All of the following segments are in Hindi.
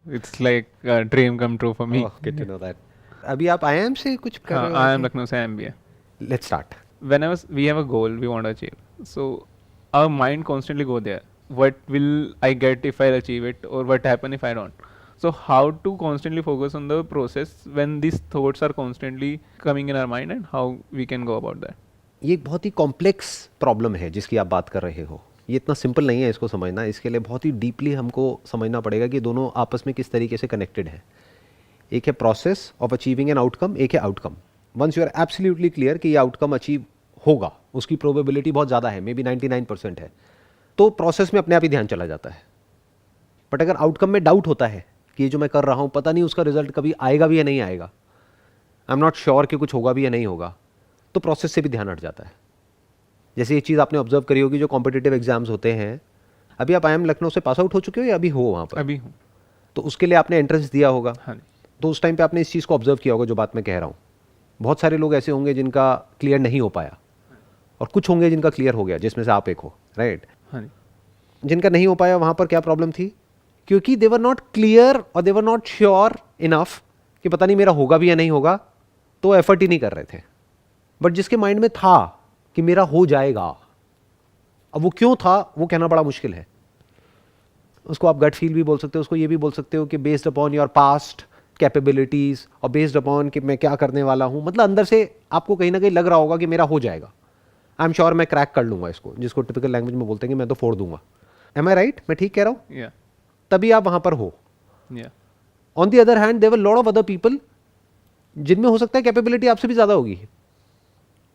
It's like a dream come true for me. Oh, good to know that. अभी आप आईआईएम से कुछ कर हाँ, रहे हो I I am think? Lucknow से MBA. Let's start. We have a goal we want to achieve, so our mind constantly go there. What will I get if I achieve it, or what happen if I don't? So how to constantly focus on the process when these thoughts are constantly coming in our mind, and how we can go about that? ये एक बहुत ही कॉम्प्लेक्स प्रॉब्लम है जिसकी आप बात कर रहे हो। ये इतना सिंपल नहीं है इसको समझना, इसके लिए बहुत ही डीपली हमको समझना पड़ेगा कि दोनों आपस में किस तरीके से कनेक्टेड है। एक है process of achieving an outcome, एक है outcome. Once you are absolutely clear कि ये आउटकम अचीव होगा, उसकी प्रोबेबिलिटी बहुत ज़्यादा है, मे बी 99% है, तो प्रोसेस में अपने आप ही ध्यान चला जाता है। बट अगर आउटकम में डाउट होता है कि ये जो मैं कर रहा हूँ पता नहीं उसका रिजल्ट कभी आएगा भी या नहीं आएगा, आई एम नॉट श्योर कि कुछ होगा भी या नहीं होगा, तो प्रोसेस से भी ध्यान हट जाता है। जैसे ये चीज़ आपने ऑब्जर्व करी होगी, जो कॉम्पिटिटिव एग्जाम्स होते हैं, अभी आप आईएम लखनऊ से पास आउट हो चुके हो या अभी हो वहाँ पर? अभी हूँ. तो उसके लिए आपने एंट्रेंस दिया होगा, हाँ जी. तो उस टाइम पे आपने इस चीज़ को ऑब्जर्व किया होगा जो बात मैं कह रहा हूँ। बहुत सारे लोग ऐसे होंगे जिनका क्लियर नहीं हो पाया, और कुछ होंगे जिनका क्लियर हो गया, जिसमें से आप एक हो, राइट? हाँ जी. जिनका नहीं हो पाया वहाँ पर क्या प्रॉब्लम थी? क्योंकि दे वर नॉट क्लियर और दे वर नॉट श्योर इनफ कि पता नहीं मेरा होगा भी या नहीं होगा, तो एफर्ट ही नहीं कर रहे थे। बट जिसके माइंड में था कि मेरा हो जाएगा, अब वो क्यों था वो कहना बड़ा मुश्किल है। उसको आप गट फील भी बोल सकते हो, उसको ये भी बोल सकते हो कि based upon your past capabilities और बेस्ड अपॉन कि मैं क्या करने वाला हूँ, मतलब अंदर से आपको कहीं ना कहीं लग रहा होगा कि मेरा हो जाएगा, आई एम श्योर मैं क्रैक कर लूँगा इसको, जिसको टिपिकल लैंग्वेज में बोलते हैं कि मैं तो फोड़ दूंगा। एम आई राइट? मैं ठीक कह रहा हूँ? Yeah. तभी आप वहाँ पर हो। Yeah. On the other hand there were lot of other people जिनमें हो सकता है कैपेबिलिटी आपसे भी ज़्यादा होगी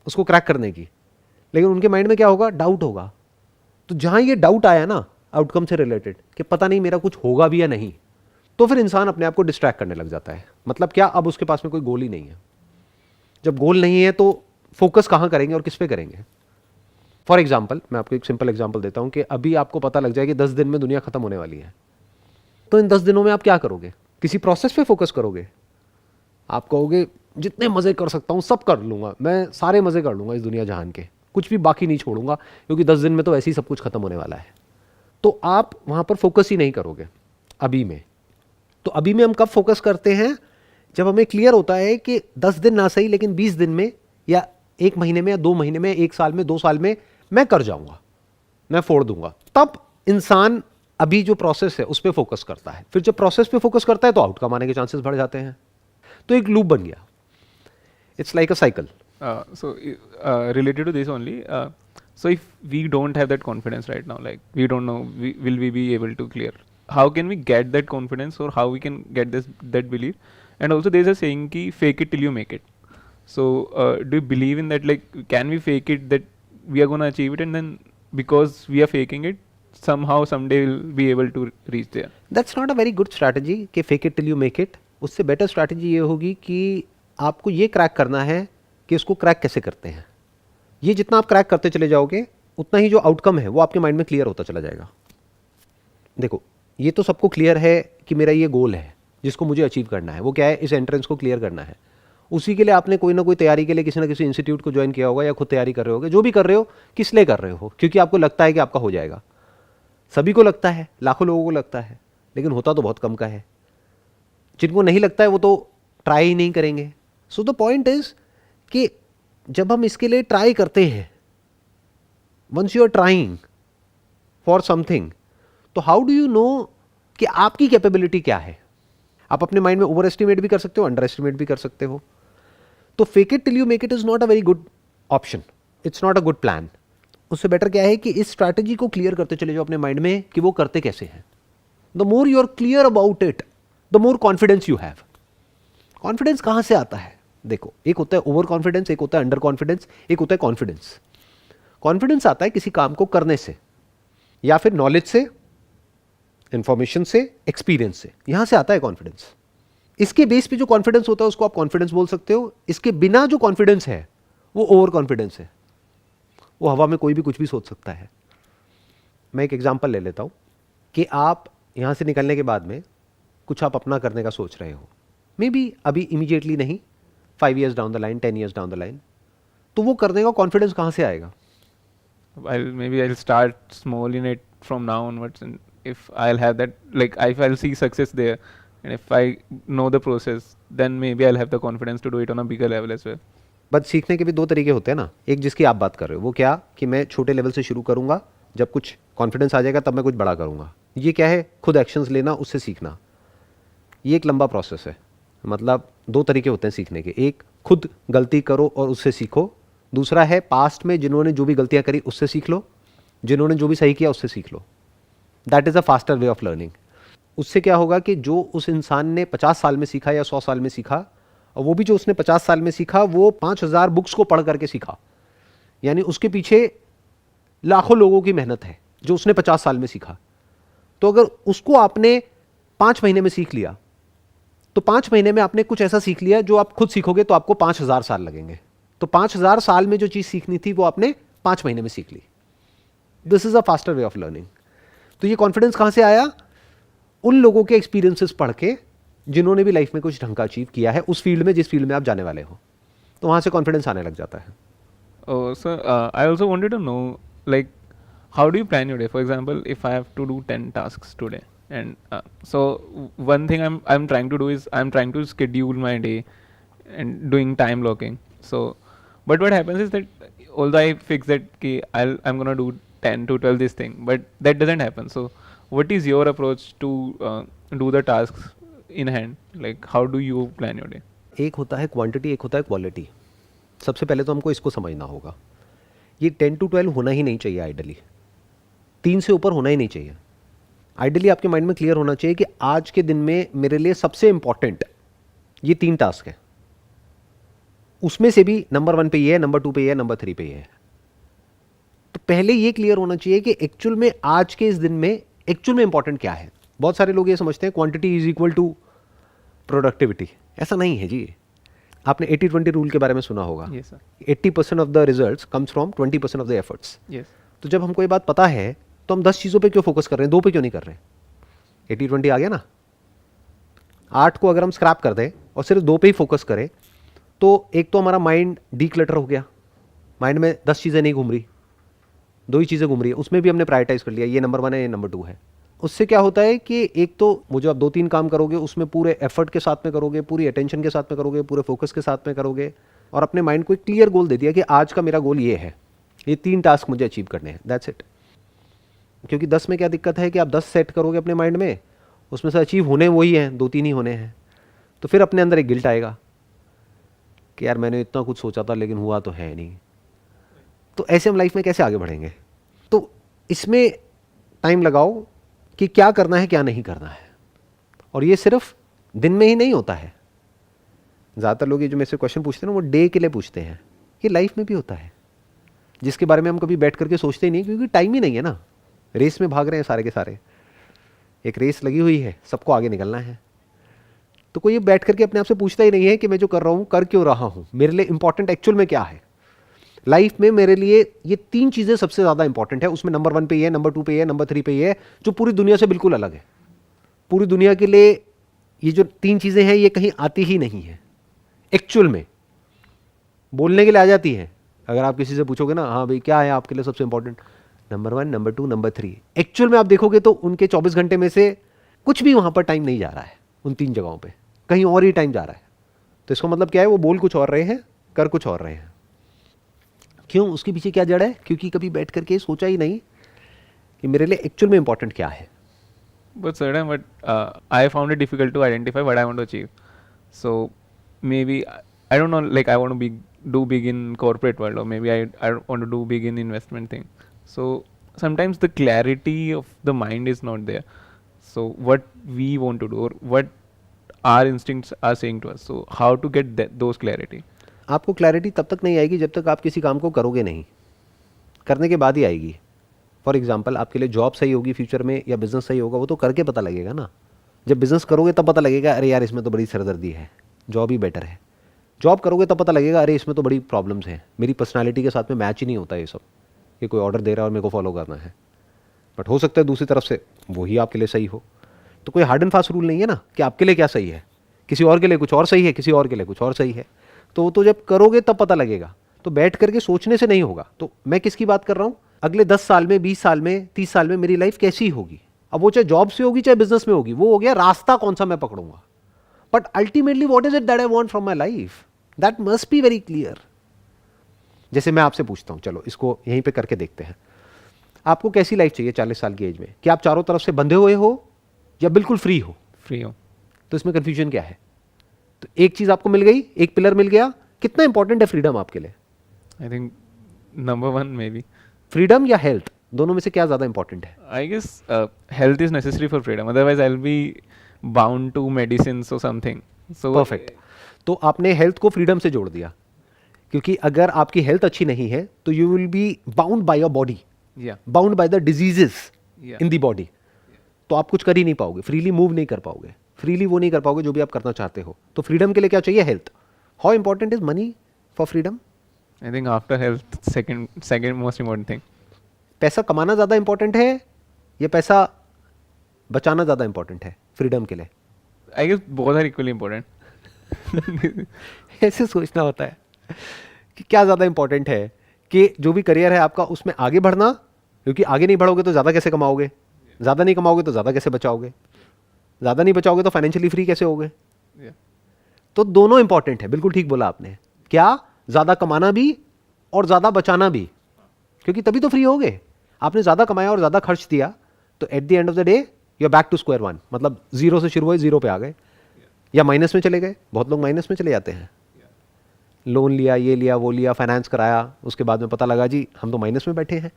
उसको क्रैक करने की, लेकिन उनके माइंड में क्या होगा? डाउट होगा। तो जहाँ ये डाउट आया ना आउटकम से रिलेटेड कि पता नहीं मेरा कुछ होगा भी या नहीं, तो फिर इंसान अपने आप को डिस्ट्रैक्ट करने लग जाता है। मतलब क्या? अब उसके पास में कोई गोल ही नहीं है। जब गोल नहीं है तो फोकस कहाँ करेंगे और किस पे करेंगे? फॉर एग्जाम्पल, मैं आपको एक सिंपल एग्जाम्पल देता हूँ कि अभी आपको पता लग जाए कि 10 दिन में दुनिया खत्म होने वाली है, तो इन 10 दिनों में आप क्या करोगे? किसी प्रोसेस पे फोकस करोगे? आप कहोगे जितने मज़े कर सकता हूँ सब कर लूँगा, मैं सारे मज़े कर लूँगा इस दुनिया जहान के, कुछ भी बाकी नहीं छोड़ूंगा, क्योंकि 10 दिन में तो ऐसे ही सब कुछ खत्म होने वाला है। तो आप वहाँ पर फोकस ही नहीं करोगे अभी में। तो अभी में हम कब फोकस करते हैं? जब हमें क्लियर होता है कि 10 दिन ना सही लेकिन 20 दिन में या 1 महीने में या 2 महीने में, 1 साल में, 2 साल में मैं कर जाऊंगा, मैं फोड़ दूंगा। तब इंसान अभी जो प्रोसेस है उस पर फोकस करता है। फिर जब प्रोसेस पे फोकस करता है तो आउटकम आने के चांसेस बढ़ जाते हैं। तो एक लूप बन गया, it's like a cycle. Related to this only, so if we don't have that confidence right now, like we don't know will we be able to clear, how can we get that confidence, or how we can get that belief? And also there's a saying ki fake it till you make it. So do you believe in that? Like, can we fake it that we are going to achieve it, and then because we are faking it, somehow someday we'll be able to reach there? That's not a very good strategy कि fake it till you make it. उससे बेटर स्ट्रैटेजी ये होगी कि आपको ये क्रैक करना है कि उसको क्रैक कैसे करते हैं। ये जितना आप क्रैक करते चले जाओगे उतना ही जो आउटकम है वो आपके माइंड में क्लियर होता चला जाएगा। देखो, ये तो सबको क्लियर है कि मेरा ये गोल है जिसको मुझे अचीव करना है। वो क्या है? इस एंट्रेंस को क्लियर करना है। उसी के लिए आपने कोई ना कोई तैयारी के लिए किसी ना किसी इंस्टीट्यूट को ज्वाइन किया होगा, या खुद तैयारी कर रहे होगे। जो भी कर रहे हो, किस लिए कर रहे हो? क्योंकि आपको लगता है कि आपका हो जाएगा। सभी को लगता है, लाखों लोगों को लगता है, लेकिन होता तो बहुत कम का है। जिनको नहीं लगता है वो तो ट्राई ही नहीं करेंगे। सो द पॉइंट इज कि जब हम इसके लिए ट्राई करते हैं, once you are trying for something, तो हाउ डू यू नो कि आपकी कैपेबिलिटी क्या है? आप अपने माइंड में ओवर एस्टिमेट भी कर सकते हो, अंडर एस्टिमेट भी कर सकते हो। तो fake it till you make it is not a very good option, it's not a good plan. उससे बेटर क्या है कि इस स्ट्रैटेजी को क्लियर करते चले जाओ अपने माइंड में कि वो करते कैसे हैं। The more you are clear about it, the more confidence you have. Confidence कहाँ से आता है? देखो, एक होता है ओवर कॉन्फिडेंस, एक होता है अंडर कॉन्फिडेंस, एक होता है कॉन्फिडेंस। कॉन्फिडेंस आता है किसी काम को करने से, या फिर नॉलेज से, इंफॉर्मेशन से, एक्सपीरियंस से। यहां से आता है कॉन्फिडेंस। इसके बेस पे जो कॉन्फिडेंस होता है उसको आप कॉन्फिडेंस बोल सकते हो। इसके बिना जो कॉन्फिडेंस है वो ओवर कॉन्फिडेंस है। वो हवा में कोई भी कुछ भी सोच सकता है। मैं एक एग्जांपल ले लेता हूं कि आप यहां से निकलने के बाद में कुछ आप अपना करने का सोच रहे हो, मे बी अभी इमीडिएटली नहीं, 5 years down the line, 10 years down the line, तो वो करने का कॉन्फिडेंस कहां से आएगा? Maybe I'll start small in it from now onwards, and if I'll have that, like if I'll see success there, and if I know the process, then maybe I'll have the confidence to do it on a bigger level as well. But सीखने के भी दो तरीके होते हैं ना, एक जिसकी आप बात कर रहे हो वो क्या कि मैं छोटे लेवल से शुरू करूंगा, जब कुछ कॉन्फिडेंस आ जाएगा तब मैं कुछ बड़ा करूंगा। ये क्या है, खुद एक्शंस लेना, उससे सीखना। ये एक लंबा प्रोसेस है। मतलब दो तरीके होते हैं सीखने के, एक खुद गलती करो और उससे सीखो, दूसरा है पास्ट में जिन्होंने जो भी गलतियां करी उससे सीख लो, जिन्होंने जो भी सही किया उससे सीख लो। That is a faster way of learning. उससे क्या होगा कि जो उस इंसान ने 50 साल में सीखा या 100 साल में सीखा, और वो भी जो उसने 50 साल में सीखा वो 5000 बुक्स को पढ़ करके सीखा, यानी उसके पीछे लाखों लोगों की मेहनत है जो उसने 50 साल में सीखा। तो अगर उसको आपने 5 महीने में सीख लिया, तो 5 महीने में आपने कुछ ऐसा सीख लिया जो आप खुद सीखोगे तो आपको 5000 साल लगेंगे। तो 5000 साल में जो चीज़ सीखनी थी वो आपने 5 महीने में सीख ली। This is a faster way of learning. तो ये कॉन्फिडेंस कहाँ से आया? उन लोगों के एक्सपीरियंसेस पढ़ के जिन्होंने भी लाइफ में कुछ ढंग का अचीव किया है उस फील्ड में जिस फील्ड में आप जाने वाले हो, तो वहाँ से कॉन्फिडेंस आने लग जाता है। Oh, so I also wanted to know, like, how do you plan your day? For example, if I have to do 10 tasks today, and so one thing I'm trying to do is I'm trying to schedule my day and doing time blocking. So, but what happens is that although I fix that कि I'm gonna do 10 to 12 this thing, but that doesn't happen. So, what is your approach to do the tasks in hand? Like, how do you plan your day? एक होता है क्वांटिटी, एक होता है क्वालिटी। सबसे पहले तो हमको इसको समझना होगा। ये 10 to 12 होना ही नहीं चाहिए आइडली, 3 से ऊपर होना ही नहीं चाहिए। आइडली आपके माइंड में क्लियर होना चाहिए कि आज के दिन में मेरे लिए सबसे इंपॉर्टेंट ये 3 टास्क हैं, उसमें से भी नंबर 1 पे ये है, नंबर 2 पे ये है, नंबर 3 पे ये है। तो पहले ये क्लियर होना चाहिए कि एक्चुअल में आज के इस दिन में एक्चुअल में इंपॉर्टेंट क्या है। बहुत सारे लोग ये समझते हैं quantity is equal to productivity. ऐसा नहीं है जी। आपने 80-20 रूल के बारे में सुना होगा। Yes, sir. 80% of the results comes from 20% of the efforts. Yes. तो जब हमको ये बात पता है तो हम 10 चीज़ों पे क्यों फोकस कर रहे हैं, 2 पे क्यों नहीं कर रहे हैं? 80-20 आ गया ना। 8 को अगर हम स्क्रैप कर दें और सिर्फ 2 पे ही फोकस करें तो एक तो हमारा माइंड डीक्लटर हो गया, माइंड में 10 चीज़ें नहीं घूम रही, 2 ही चीज़ें घूम रही है, उसमें भी हमने प्रायोरिटाइज कर लिया, ये नंबर 1 है, ये नंबर 2 है। उससे क्या होता है कि एक तो वो जो आप 2-3 काम करोगे उसमें पूरे एफर्ट के साथ में करोगे, पूरी अटेंशन के साथ में करोगे, पूरे फोकस के साथ में करोगे, और अपने माइंड को एक क्लियर गोल दे दिया कि आज का मेरा गोल ये है, ये 3 टास्क मुझे अचीव करने हैं, दैट्स इट। क्योंकि 10 में क्या दिक्कत है कि आप 10 सेट करोगे अपने माइंड में, उसमें से अचीव होने वही हैं, 2-3 ही होने हैं, तो फिर अपने अंदर एक गिल्ट आएगा कि यार मैंने इतना कुछ सोचा था लेकिन हुआ तो है नहीं। तो ऐसे हम लाइफ में कैसे आगे बढ़ेंगे? तो इसमें टाइम लगाओ कि क्या करना है क्या नहीं करना है, और ये सिर्फ दिन में ही नहीं होता है। ज़्यादातर लोग ये जो मेरे से क्वेश्चन पूछते हैं ना वो डे के लिए पूछते हैं, ये लाइफ में भी होता है जिसके बारे में हम कभी बैठ करके सोचते ही नहीं, क्योंकि टाइम ही नहीं है ना। रेस में भाग रहे हैं सारे के सारे, एक रेस लगी हुई है, सबको आगे निकलना है। तो कोई ये बैठ करके अपने आप से पूछता ही नहीं है कि मैं जो कर रहा हूँ कर क्यों रहा हूँ, मेरे लिए इंपॉर्टेंट एक्चुअल में क्या है। लाइफ में मेरे लिए ये 3 चीज़ें सबसे ज़्यादा इंपॉर्टेंट है, उसमें नंबर 1 पे ये है, नंबर 2 पे ये है, नंबर 3 पे ये है, जो पूरी दुनिया से बिल्कुल अलग है। पूरी दुनिया के लिए ये जो 3 चीज़ें हैं ये कहीं आती ही नहीं है एक्चुअल में, बोलने के लिए आ जाती है। अगर आप किसी से पूछोगे ना, हाँ भाई क्या है आपके लिए सबसे important, number 1, number 2, number 3, actual में आप देखोगे तो उनके 24 घंटे में से कुछ भी वहाँ पर टाइम नहीं जा रहा है, उन 3 जगहों पर कहीं और ही टाइम जा रहा है। तो इसका मतलब क्या है, वो बोल कुछ और रहे हैं, कर कुछ और रहे हैं। क्यों? उसके पीछे क्या जड़ है? क्योंकि कभी बैठ करके सोचा ही नहीं कि मेरे लिए एक्चुअल में इंपॉर्टेंट क्या है। But certain, but I found it difficult to identify what I want to achieve. So maybe I don't know. Like I want to do big in corporate world, or maybe I want to do big in investment thing. So sometimes the clarity of the mind is not there. So what we want to do, or what our instincts are saying to us. So how to get those clarity? आपको क्लैरिटी तब तक नहीं आएगी जब तक आप किसी काम को करोगे नहीं, करने के बाद ही आएगी। फॉर एग्जांपल आपके लिए जॉब सही होगी फ्यूचर में या बिजनेस सही होगा, वो तो करके पता लगेगा ना। जब बिजनेस करोगे तब पता लगेगा अरे यार इसमें तो बड़ी सरदर्दी है, जॉब ही बेटर है। जॉब करोगे तब पता लगेगा अरे इसमें तो बड़ी प्रॉब्लम्स हैं, मेरी पर्सनैलिटी के साथ में मैच ही नहीं होता ये सब, ये कोई ऑर्डर दे रहा है और मेरे को फॉलो करना है। बट हो सकता है दूसरी तरफ से वही आपके लिए सही हो। तो कोई हार्ड एंड फास्ट रूल नहीं है ना कि आपके लिए क्या सही है, किसी और के लिए कुछ और सही है, किसी और के लिए कुछ और सही है। तो जब करोगे तब पता लगेगा। तो बैठ करके सोचने से नहीं होगा। तो मैं किसकी बात कर रहा हूँ, अगले 10 साल में, 20 साल में, 30 साल में मेरी लाइफ कैसी होगी, अब वो चाहे जॉब से होगी चाहे बिजनेस में होगी, वो हो गया रास्ता कौन सा मैं पकड़ूंगा, but ultimately what is it that I want from my life, that must be very clear. जैसे मैं आपसे पूछता हूं, चलो इसको यहीं पे करके देखते हैं, आपको कैसी लाइफ चाहिए 40 साल की एज में? कि आप चारों तरफ से बंधे हुए हो या बिल्कुल फ्री हो? फ्री हो। तो इसमें कंफ्यूजन क्या है? तो एक चीज आपको मिल गई, एक पिलर मिल गया। कितना इंपॉर्टेंट है फ्रीडम आपके लिए? I think number 1 may be. Freedom या हेल्थ, दोनों में से क्या ज्यादा इंपॉर्टेंट है? I guess health is necessary for freedom. Otherwise, I'll be bound to medicines or something. So perfect. तो आपने हेल्थ को फ्रीडम से जोड़ दिया, क्योंकि अगर आपकी हेल्थ अच्छी नहीं है तो you will be bound by your body, Yeah. Bound by the diseases Yeah. In the body. तो आप कुछ कर ही नहीं पाओगे, फ्रीली मूव नहीं कर पाओगे, फ्रीली वो नहीं कर पाओगे जो भी आप करना चाहते हो। तो फ्रीडम के लिए क्या चाहिए? Health. How important is money for freedom? I think after health, second most important thing. पैसा कमाना ज़्यादा इंपॉर्टेंट है या पैसा बचाना ज़्यादा इंपॉर्टेंट है फ्रीडम के लिए? I guess both are equally important. ऐसे सोचना होता है कि क्या ज़्यादा इंपॉर्टेंट है, कि जो भी करियर है आपका उसमें आगे बढ़ना, क्योंकि आगे नहीं बढ़ोगे तो ज़्यादा कैसे कमाओगे, ज़्यादा नहीं कमाओगे तो ज़्यादा कैसे बचाओगे, ज़्यादा नहीं बचाओगे तो फाइनेंशियली फ्री कैसे होगे? Yeah. तो दोनों इंपॉर्टेंट है, बिल्कुल ठीक बोला आपने। क्या? ज़्यादा कमाना भी और ज़्यादा बचाना भी, क्योंकि तभी तो फ्री होगे। आपने ज़्यादा कमाया और ज़्यादा खर्च दिया तो at the end of the day you are back to square one, मतलब जीरो से शुरू हुए जीरो पे आ गए या माइनस में चले गए। बहुत लोग माइनस में चले जाते हैं, लोन लिया, ये लिया, वो लिया, फाइनेंस कराया, उसके बाद में पता लगा जी हम तो माइनस में बैठे हैं,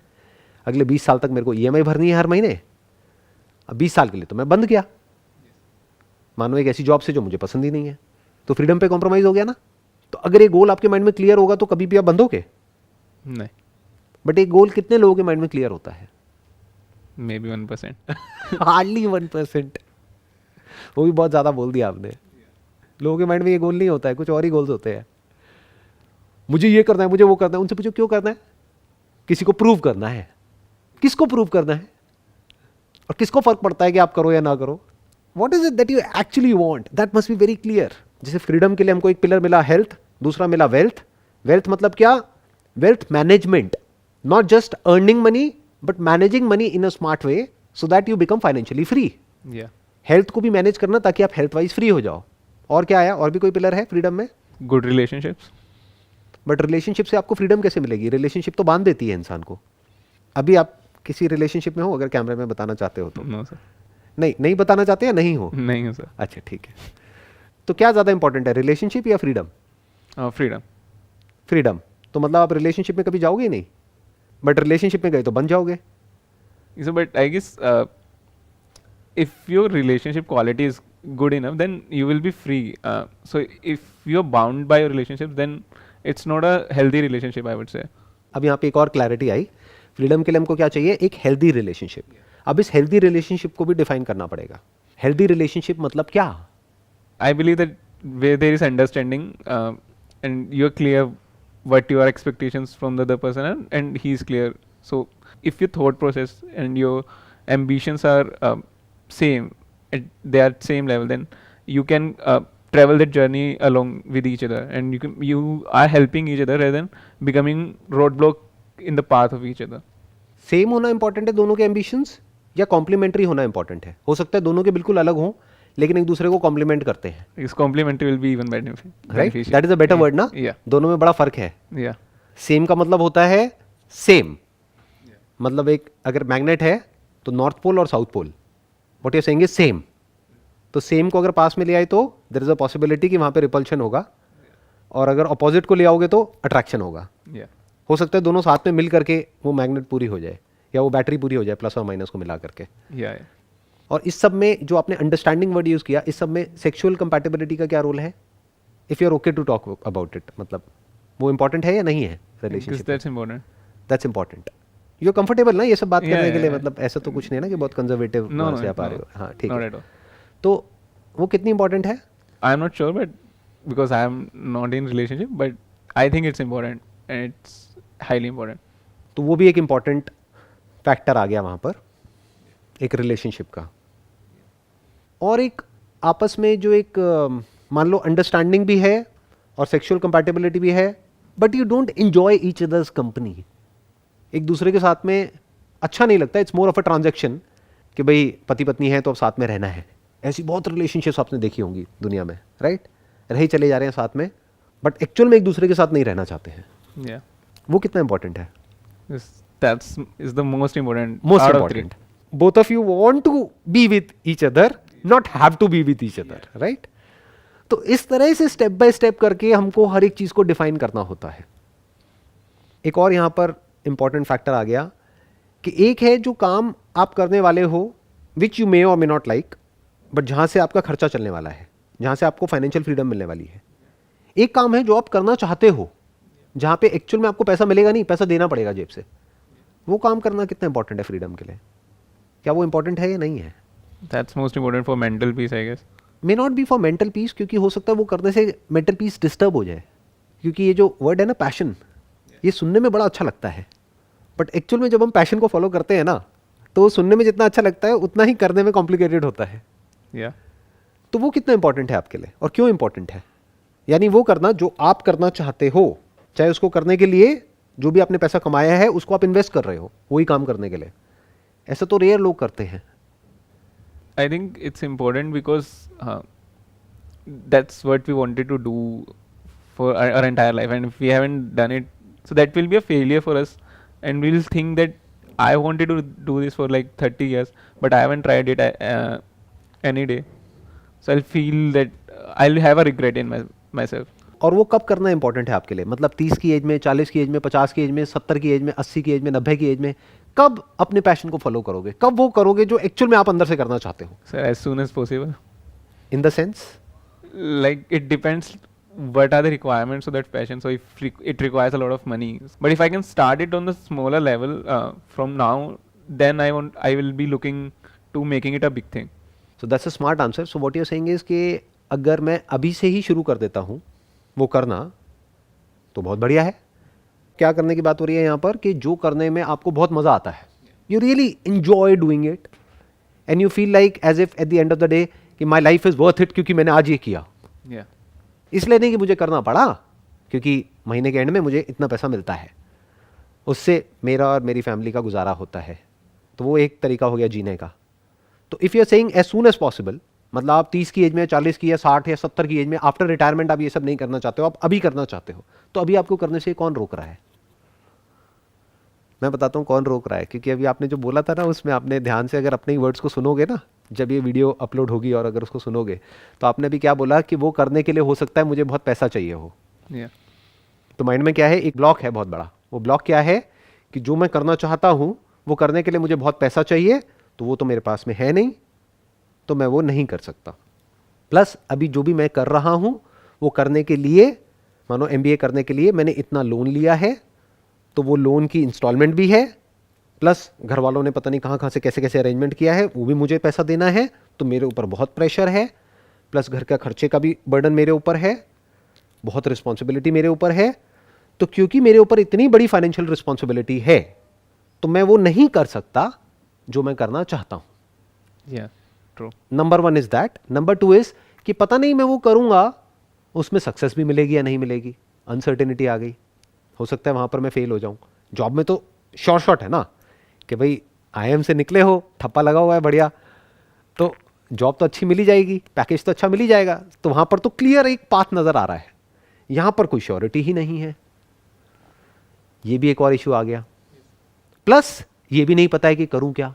अगले 20 साल तक मेरे को ईएमआई भरनी है हर महीने, अब 20 साल के लिए तो मैं बंद किया, मानो एक ऐसी जॉब से जो मुझे पसंद ही नहीं है, तो फ्रीडम पे कॉम्प्रोमाइज़ हो गया ना। तो अगर ये गोल आपके माइंड में क्लियर होगा तो कभी भी आप बंधोगे, नहीं, बट एक गोल कितने लोगों के माइंड में क्लियर होता है? maybe 1%. हार्डली 1%। वो भी बहुत ज़्यादा बोल दिया आपने। लोगों के माइंड में ये गोल नहीं होता है, कुछ और ही गोल्स होते हैं। मुझे ये करना है, मुझे वो करना है। उनसे पूछो क्यों करना है? किसी को प्रूव करना है। किसको प्रूव करना है? और किसको फर्क पड़ता है कि आप करो या ना करो? What is it that you actually want? That must be very clear. जैसे फ्रीडम के लिए हमको एक पिलर मिला हेल्थ, दूसरा मिला वेल्थ। वेल्थ मतलब क्या? Wealth management, not just earning money but managing money in a smart way so that you become financially free. Yeah. Health को भी मैनेज करना ताकि आप हेल्थ वाइज फ्री हो जाओ। और क्या आया? और भी कोई पिलर है फ्रीडम में? Good relationships. बट रिलेशनशिप से आपको फ्रीडम कैसे मिलेगी? रिलेशनशिप तो बांध देती है इंसान को। अभी आप किसी रिलेशनशिप में हो, अगर कैमरे में बताना चाहते हो तो? No sir. नहीं बताना चाहते या नहीं हो? नहीं हूँ sir. अच्छा ठीक है। तो क्या ज़्यादा इंपॉर्टेंट है, रिलेशनशिप या फ्रीडम? Freedom. फ्रीडम। तो मतलब आप रिलेशनशिप में कभी जाओगे ही नहीं, बट रिलेशनशिप में गए तो बन जाओगे। So, but I guess if your relationship quality is good enough, then you will be free. So if you're bound by your relationship, then it's not a healthy relationship, I would say. अब यहाँ पे एक और क्लैरिटी आई। फ्रीडम के लिए हमको क्या चाहिए? एक हेल्दी रिलेशनशिप। अब इस हेल्दी रिलेशनशिप को भी डिफाइन करना पड़ेगा। हेल्दी रिलेशनशिप मतलब क्या? I believe that where there is understanding and you're clear what your expectations from the other person are, and he's clear. So if your thought process and your ambitions are same, they are same level, then you can travel that journey along with each other, and you are helping each other rather than becoming roadblock in the path of each other. Same होना इंपॉर्टेंट है दोनों के एम्बिशंस, या कॉम्प्लीमेंट्री होना इंपॉर्टेंट है? हो सकता है दोनों के बिल्कुल अलग हों लेकिन एक दूसरे को कॉम्प्लीमेंट करते हैं, Because complementary will be even right? beneficial. That is a better word ना? Yeah. दोनों में बड़ा फर्क है। Yeah. सेम का मतलब होता है सेम, मतलब एक अगर मैग्नेट है तो नॉर्थ पोल और south pole, what you saying is same. तो सेम को अगर पास में ले आए तो देयर इज अ पॉसिबिलिटी कि वहाँ पे रिपल्शन होगा, और अगर अपोजिट को ले आओगे तो अट्रैक्शन होगा। Yeah. हो सकता है दोनों साथ में मिल करके वो मैग्नेट पूरी हो जाए, या वो बैटरी पूरी हो जाए प्लस और माइनस को मिला करके। Yeah. Yeah. और इस सब में जो आपने अंडरस्टैंडिंग वर्ड यूज़ किया, इस सब में सेक्सुअल कंपैटिबिलिटी का क्या रोल है? If you are okay to talk about it, मतलब वो इंपॉर्टेंट है या नहीं है Because relationship? that's important. That's important. You comfortable ना ये सब बात Yeah, करने के लिए? yeah, मतलब ऐसा तो कुछ नहीं है ना कि बहुत कंजर्वेटिव No, से no, आप आ रहे no. हो? हाँ ठीक Not है। at all. तो वो कितनी इंपॉर्टेंट है? I'm not sure, but because I am not in relationship, but I think it's important and it's highly important. तो वो भी एक इम्पॉर्टेंट फैक्टर आ गया वहाँ पर, एक रिलेशनशिप का। और एक आपस में जो एक मान लो अंडरस्टैंडिंग भी है और सेक्सुअल कंपैटिबिलिटी भी है, but you don't enjoy each others company. एक दूसरे के साथ में अच्छा नहीं लगता, it's more of a transaction कि भाई पति पत्नी है तो अब साथ में रहना है। ऐसी बहुत रिलेशनशिप्स आपने देखी होंगी दुनिया में, राइट? रहे चले जा रहे हैं साथ में, बट एक्चुअल में एक दूसरे के साथ नहीं रहना चाहते हैं। Yeah. वो कितना इंपॉर्टेंट है? That's is the most important. Most out of important. Both of you want to be with each other, not have to be with each other, right? तो इस तरह से स्टेप बाय स्टेप करके हमको हर एक चीज को डिफाइन करना होता है। एक और यहां पर इंपॉर्टेंट फैक्टर आ गया कि एक है जो काम आप करने वाले हो विच यू मे और मे नॉट लाइक, बट जहां से आपका खर्चा चलने वाला है, जहां से आपको फाइनेंशियल फ्रीडम मिलने वाली है। एक काम है जो आप करना चाहते हो, जहां पे एक्चुअल में आपको पैसा मिलेगा नहीं, पैसा देना पड़ेगा जेब से। वो काम करना कितना इंपॉर्टेंट है फ्रीडम के लिए? क्या वो इंपॉर्टेंट है या नहीं है? That's most important for mental peace, I guess. May not be for mental peace, क्योंकि हो सकता है वो करने से मेंटल पीस डिस्टर्ब हो जाए। क्योंकि ये जो वर्ड है ना पैशन, ये सुनने में बड़ा अच्छा लगता है, बट एक्चुअल में जब हम पैशन को फॉलो करते हैं ना, तो वो सुनने में जितना अच्छा लगता है उतना ही करने में कॉम्प्लिकेटेड होता है। Yeah. तो वो कितना इंपॉर्टेंट है आपके लिए और क्यों इंपॉर्टेंट है? यानी वो करना जो आप करना चाहते हो, चाहे उसको करने के लिए जो भी आपने पैसा कमाया है उसको आप इन्वेस्ट कर रहे हो वही काम करने के लिए। ऐसा तो रेयर लोग करते हैं। I think it's important because that's what we wanted to do for our entire life, and if we haven't done it, so that will be a failure for us, and we'll think that I wanted to do this for like 30 years, but I haven't tried it any day, so I'll feel that I'll have a regret in myself. और वो कब करना इंपॉर्टेंट है आपके लिए? मतलब 30 की एज में, 40 की एज में, 50 की एज में, 70 की एज में, 80 की एज में, 90 की एज में? कब अपने पैशन को फॉलो करोगे? कब वो करोगे जो एक्चुअल में आप अंदर से करना चाहते हो? So as soon as possible. In the sense, Like it depends what are the requirements of that passion. So if it requires a lot of money, but if I can start it on the smaller level from now, then I will be looking to making it a big thing. So that's a smart answer. So what you are saying is कि अगर मैं अभी से ही शुरू कर देता हूँ वो करना, तो बहुत बढ़िया है। क्या करने की बात हो रही है यहाँ पर? कि जो करने में आपको बहुत मज़ा आता है, you really enjoy doing it and you feel like as if at the end of the day कि my life is worth it, क्योंकि मैंने आज ये किया। Yeah. इसलिए नहीं कि मुझे करना पड़ा, क्योंकि महीने के एंड में मुझे इतना पैसा मिलता है, उससे मेरा और मेरी फैमिली का गुजारा होता है। तो वो एक तरीका हो गया जीने का। तो if you are saying as soon as possible, मतलब आप 30 की एज में, 40 की या 60 या 70 की एज में, आफ्टर रिटायरमेंट आप ये सब नहीं करना चाहते हो, आप अभी करना चाहते हो, तो अभी आपको करने से कौन रोक रहा है? मैं बताता हूँ कौन रोक रहा है। क्योंकि अभी आपने जो बोला था ना, उसमें आपने ध्यान से अगर अपने ही वर्ड्स को सुनोगे ना, जब ये वीडियो अपलोड होगी और अगर उसको सुनोगे, तो आपने अभी क्या बोला कि वो करने के लिए हो सकता है मुझे बहुत पैसा चाहिए हो। Yeah. तो माइंड में क्या है? एक ब्लॉक है बहुत बड़ा। वो ब्लॉक क्या है? कि जो मैं करना चाहता हूँ वो करने के लिए मुझे बहुत पैसा चाहिए, तो वो तो मेरे पास में है नहीं, तो मैं वो नहीं कर सकता। प्लस अभी जो भी मैं कर रहा हूँ वो करने के लिए, मानो MBA करने के लिए मैंने इतना लोन लिया है, तो वो लोन की इंस्टॉलमेंट भी है, प्लस घर वालों ने पता नहीं कहाँ कहाँ से कैसे कैसे अरेंजमेंट किया है, वो भी मुझे पैसा देना है, तो मेरे ऊपर बहुत प्रेशर है। प्लस घर का खर्चे का भी बर्डन मेरे ऊपर है, बहुत रिस्पॉन्सिबिलिटी मेरे ऊपर है। तो क्योंकि मेरे ऊपर इतनी बड़ी फाइनेंशियल रिस्पॉन्सिबिलिटी है, तो मैं वो नहीं कर सकता जो मैं करना चाहता हूँ। Yeah. True. Number 1 is that. Number 2 is कि पता नहीं मैं वो करूँगा उसमें सक्सेस भी मिलेगी या नहीं मिलेगी, अनसर्टेनिटी आ गई, हो सकता है वहाँ पर मैं फेल हो जाऊँ। जॉब में तो शॉर्ट है ना कि भाई IIM से निकले हो, ठप्पा लगा हुआ है बढ़िया, तो जॉब तो अच्छी मिल ही जाएगी, पैकेज तो अच्छा मिल ही जाएगा, तो वहाँ पर तो क्लियर एक पाथ नज़र आ रहा है। यहाँ पर कोई श्योरिटी ही नहीं है, ये भी एक और इशू आ गया। प्लस ये भी नहीं पता है कि करूँ क्या,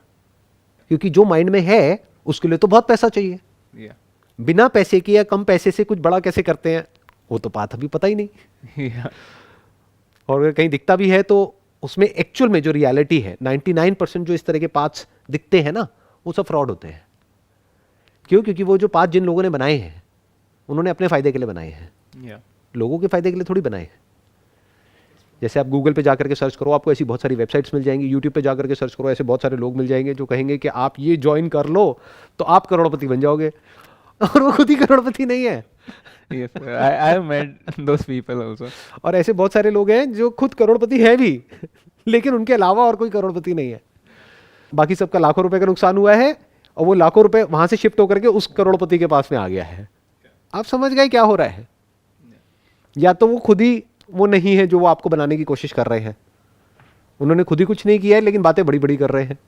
क्योंकि जो माइंड में है उसके लिए तो बहुत पैसा चाहिए। Yeah. बिना पैसे के या कम पैसे से कुछ बड़ा कैसे करते हैं, वो तो बात अभी पता ही नहीं। Yeah. और अगर कहीं दिखता भी है तो उसमें एक्चुअल में जो रियलिटी है, 99% जो इस तरह के पाथ्स दिखते हैं ना, वो सब फ्रॉड होते हैं। क्यों? क्योंकि वो जो पाथ जिन लोगों ने बनाए हैं उन्होंने अपने फायदे के लिए बनाए हैं, Yeah. लोगों के फायदे के लिए थोड़ी बनाए हैं। जैसे आप गूगल पे जाकर के सर्च करो, आपको ऐसी बहुत सारी वेबसाइट्स मिल जाएंगी, यूट्यूब पे जाकर के सर्च करो, ऐसे बहुत सारे लोग मिल जाएंगे जो कहेंगे कि आप ये ज्वाइन कर लो तो आप करोड़पति बन जाओगे, और वो खुद ही करोड़पति नहीं है। Yes. Sir. I have met those people also. और ऐसे बहुत सारे लोग हैं जो खुद करोड़पति है भी लेकिन उनके अलावा और कोई करोड़पति नहीं है। बाकी सबका लाखों रुपए का नुकसान हुआ है और वो लाखों रुपए वहां से शिफ्ट होकर के उस करोड़पति के पास में आ गया है। आप समझ गए क्या हो रहा है? या तो वो खुद ही वो नहीं है जो वो आपको बनाने की कोशिश कर रहे हैं, उन्होंने खुद ही कुछ नहीं किया है लेकिन बातें बड़ी बड़ी कर रहे हैं।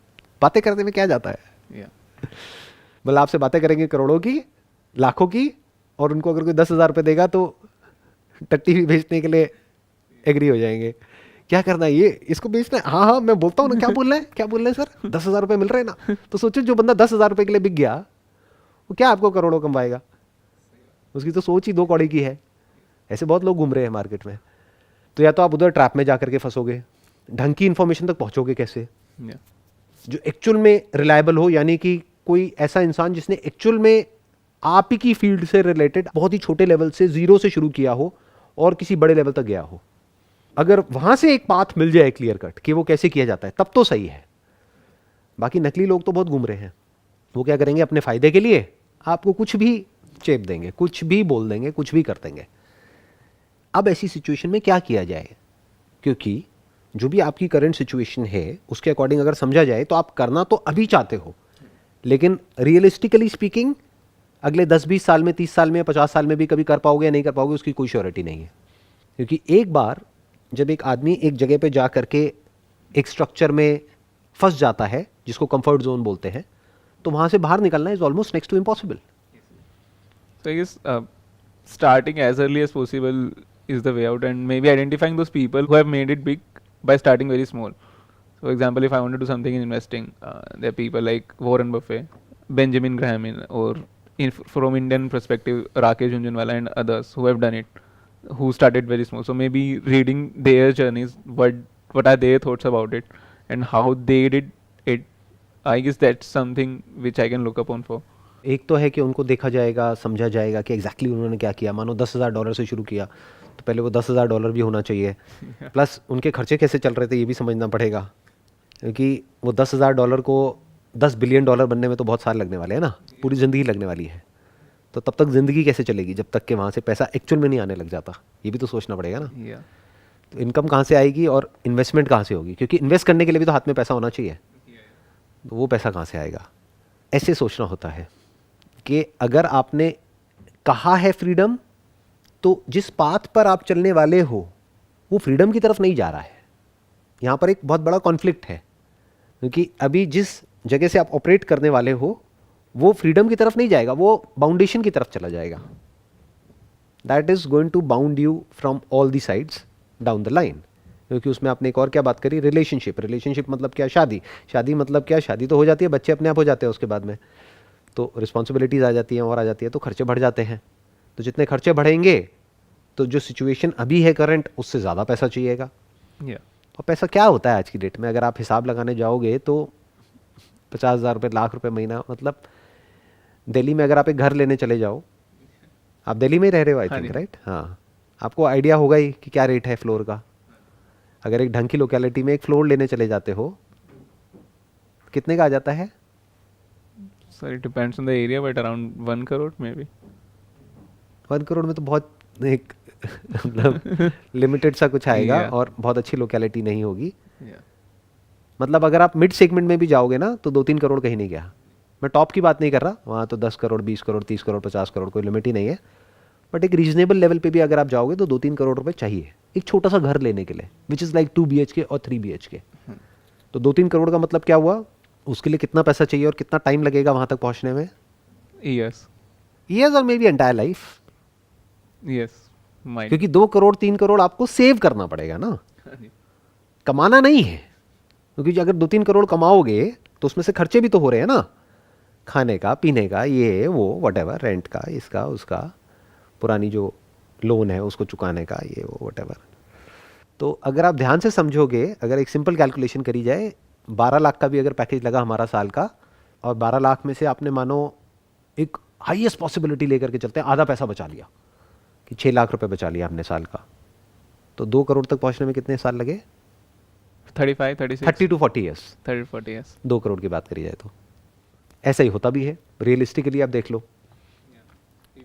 बातें करने में क्या जाता है? Yeah. मतलब आपसे बातें करेंगे करोड़ों की, लाखों की, और उनको अगर कोई 10,000 रुपये देगा तो टट्टी भी बेचने के लिए एग्री हो जाएंगे। क्या करना है, ये इसको बेचना है, हाँ हाँ मैं बोलता हूँ ना, क्या बोल रहे हैं, क्या बोल रहे हैं सर, 10,000 रुपये मिल रहे हैं ना। तो सोचो जो बंदा 10,000 रुपये के लिए बिक गया, वो क्या आपको करोड़ों कमाएगा, उसकी तो सोच ही 2 कौड़ी की है। ऐसे बहुत लोग घूम रहे हैं मार्केट में। तो या तो आप उधर ट्रैप में जा करके फंसोगे, ढंग की इंफॉर्मेशन तक पहुंचोगे कैसे, Yeah. जो एक्चुअल में रिलायबल हो, यानी कि कोई ऐसा इंसान जिसने एक्चुअल में आप ही की फील्ड से रिलेटेड बहुत ही छोटे लेवल से, जीरो से शुरू किया हो और किसी बड़े लेवल तक गया हो। अगर वहां से एक पाथ मिल जाए क्लियर कट कि वो कैसे किया जाता है, तब तो सही है। बाकी नकली लोग तो बहुत घूम रहे हैं। वो क्या करेंगे, अपने फायदे के लिए आपको कुछ भी चेप देंगे, कुछ भी बोल देंगे, कुछ भी कर देंगे। अब ऐसी सिचुएशन में क्या किया जाए, क्योंकि जो भी आपकी करंट सिचुएशन है उसके अकॉर्डिंग अगर समझा जाए तो आप करना तो अभी चाहते हो, लेकिन रियलिस्टिकली स्पीकिंग अगले 10-20 साल में, 30 साल में, 50 साल में भी कभी कर पाओगे या नहीं कर पाओगे, उसकी कोई श्योरिटी नहीं है। क्योंकि एक बार जब एक आदमी एक जगह पे जा करके एक स्ट्रक्चर में फंस जाता है, जिसको कंफर्ट जोन बोलते हैं, तो वहां से बाहर निकलना is almost next to impossible. So I guess starting as early as possible is the way out, and maybe identifying those people who have made it big by starting very small. For example, if I want to do something in investing, there are people like Warren Buffett, Benjamin Graham, or from Indian perspective, Rakesh Jhunjhunwala and others who have done it, who started very small. So maybe reading their journeys, what are their thoughts about it, and how they did it. I guess that's something which I can look upon for. एक तो है कि उनको देखा जाएगा, समझा जाएगा कि एग्जैक्टली उन्होंने क्या किया। मानो $10,000 से शुरू किया, तो पहले वो $10,000 भी होना चाहिए, प्लस उनके खर्चे कैसे चल रहे थे ये भी समझना पड़ेगा। क्योंकि वो $10,000 को $10 बिलियन बनने में तो बहुत साल लगने वाले हैं ना, पूरी ज़िंदगी लगने वाली है। तो तब तक ज़िंदगी कैसे चलेगी जब तक कि वहाँ से पैसा एक्चुअल में नहीं आने लग जाता, ये भी तो सोचना पड़ेगा ना। Yeah. तो इनकम कहाँ से आएगी और इन्वेस्टमेंट कहाँ से होगी, क्योंकि इन्वेस्ट करने के लिए भी तो हाथ में पैसा होना चाहिए, तो वो पैसा कहाँ से आएगा, ऐसे सोचना होता है। कि अगर आपने कहा है फ्रीडम, तो जिस पाथ पर आप चलने वाले हो वो फ्रीडम की तरफ नहीं जा रहा है। यहाँ पर एक बहुत बड़ा कॉन्फ्लिक्ट है, क्योंकि अभी जिस जगह से आप ऑपरेट करने वाले हो वो फ्रीडम की तरफ नहीं जाएगा, वो बाउंडेशन की तरफ चला जाएगा। That is going to bound you from all the sides down the line. क्योंकि उसमें आपने एक और क्या बात करी, रिलेशनशिप। रिलेशनशिप मतलब क्या, शादी। शादी मतलब क्या, शादी तो हो जाती है, बच्चे अपने आप हो जाते हैं उसके बाद में, तो रिस्पॉन्सिबिलिटीज़ आ जाती हैं और आ जाती है, तो खर्चे बढ़ जाते हैं। तो जितने खर्चे बढ़ेंगे तो जो सिचुएशन अभी है करंट, उससे ज़्यादा पैसा चाहिएगा। Yeah. और पैसा क्या होता है आज की डेट में, अगर आप हिसाब लगाने जाओगे तो 50,000 रुपये, लाख रुपये महीना। मतलब दिल्ली में अगर आप एक घर लेने चले जाओ, आप दिल्ली में ही रह रहे हो आई थिंक, राइट? हाँ, आपको आइडिया होगा ही कि क्या रेट है फ्लोर का। अगर एक ढंग की लोकेलिटी में एक फ्लोर लेने चले जाते हो, कितने का आ जाता है? So it depends on the area, but around 1 crore maybe. 1 crore में तो बहुत एक मतलब लिमिटेड सा कुछ आएगा, Yeah. और बहुत अच्छी लोकेलिटी नहीं होगी। Yeah. मतलब अगर आप मिड सेगमेंट में भी जाओगे ना, तो 2-3 करोड़ कहीं नहीं गया। मैं टॉप की बात नहीं कर रहा, वहाँ तो 10 करोड़, 20 करोड़, 30 करोड़, 50 करोड़, कोई लिमिट ही नहीं है। बट एक रीजनेबल लेवल पे भी अगर आप जाओगे तो 2-3 करोड़ रुपए चाहिए एक छोटा सा घर लेने के लिए, विच इज़ लाइक 2 BHK और 3 BHK। तो 2-3 करोड़ का मतलब क्या हुआ, उसके लिए कितना पैसा चाहिए और कितना टाइम लगेगा वहाँ तक पहुँचने में? Yes. ईयर्स और may be entire life. Yes. Might. क्योंकि 2 करोड़ 3 करोड़ आपको सेव करना पड़ेगा ना, कमाना नहीं है। क्योंकि अगर 2-3 करोड़ कमाओगे तो उसमें से खर्चे भी तो हो रहे हैं ना, खाने का, पीने का, ये वो व्हाटएवर, रेंट का, इसका उसका, पुरानी जो लोन है उसको चुकाने का, ये वो व्हाटएवर। तो अगर आप ध्यान से समझोगे, अगर एक सिंपल कैलकुलेशन करी जाए, 12 लाख का भी अगर पैकेज लगा हमारा साल का, और 12 लाख में से आपने मानो एक हाईएस्ट पॉसिबिलिटी लेकर के चलते हैं, आधा पैसा बचा लिया कि 6 लाख रुपए बचा लिया हमने साल का, तो 2 करोड़ तक पहुंचने में कितने साल लगे? 35, 36. 30 to 40 ईयर्स। 30-40 years. 2 करोड़ की बात करी जाए तो ऐसा ही होता भी है रियलिस्टिकली। आप देख लो,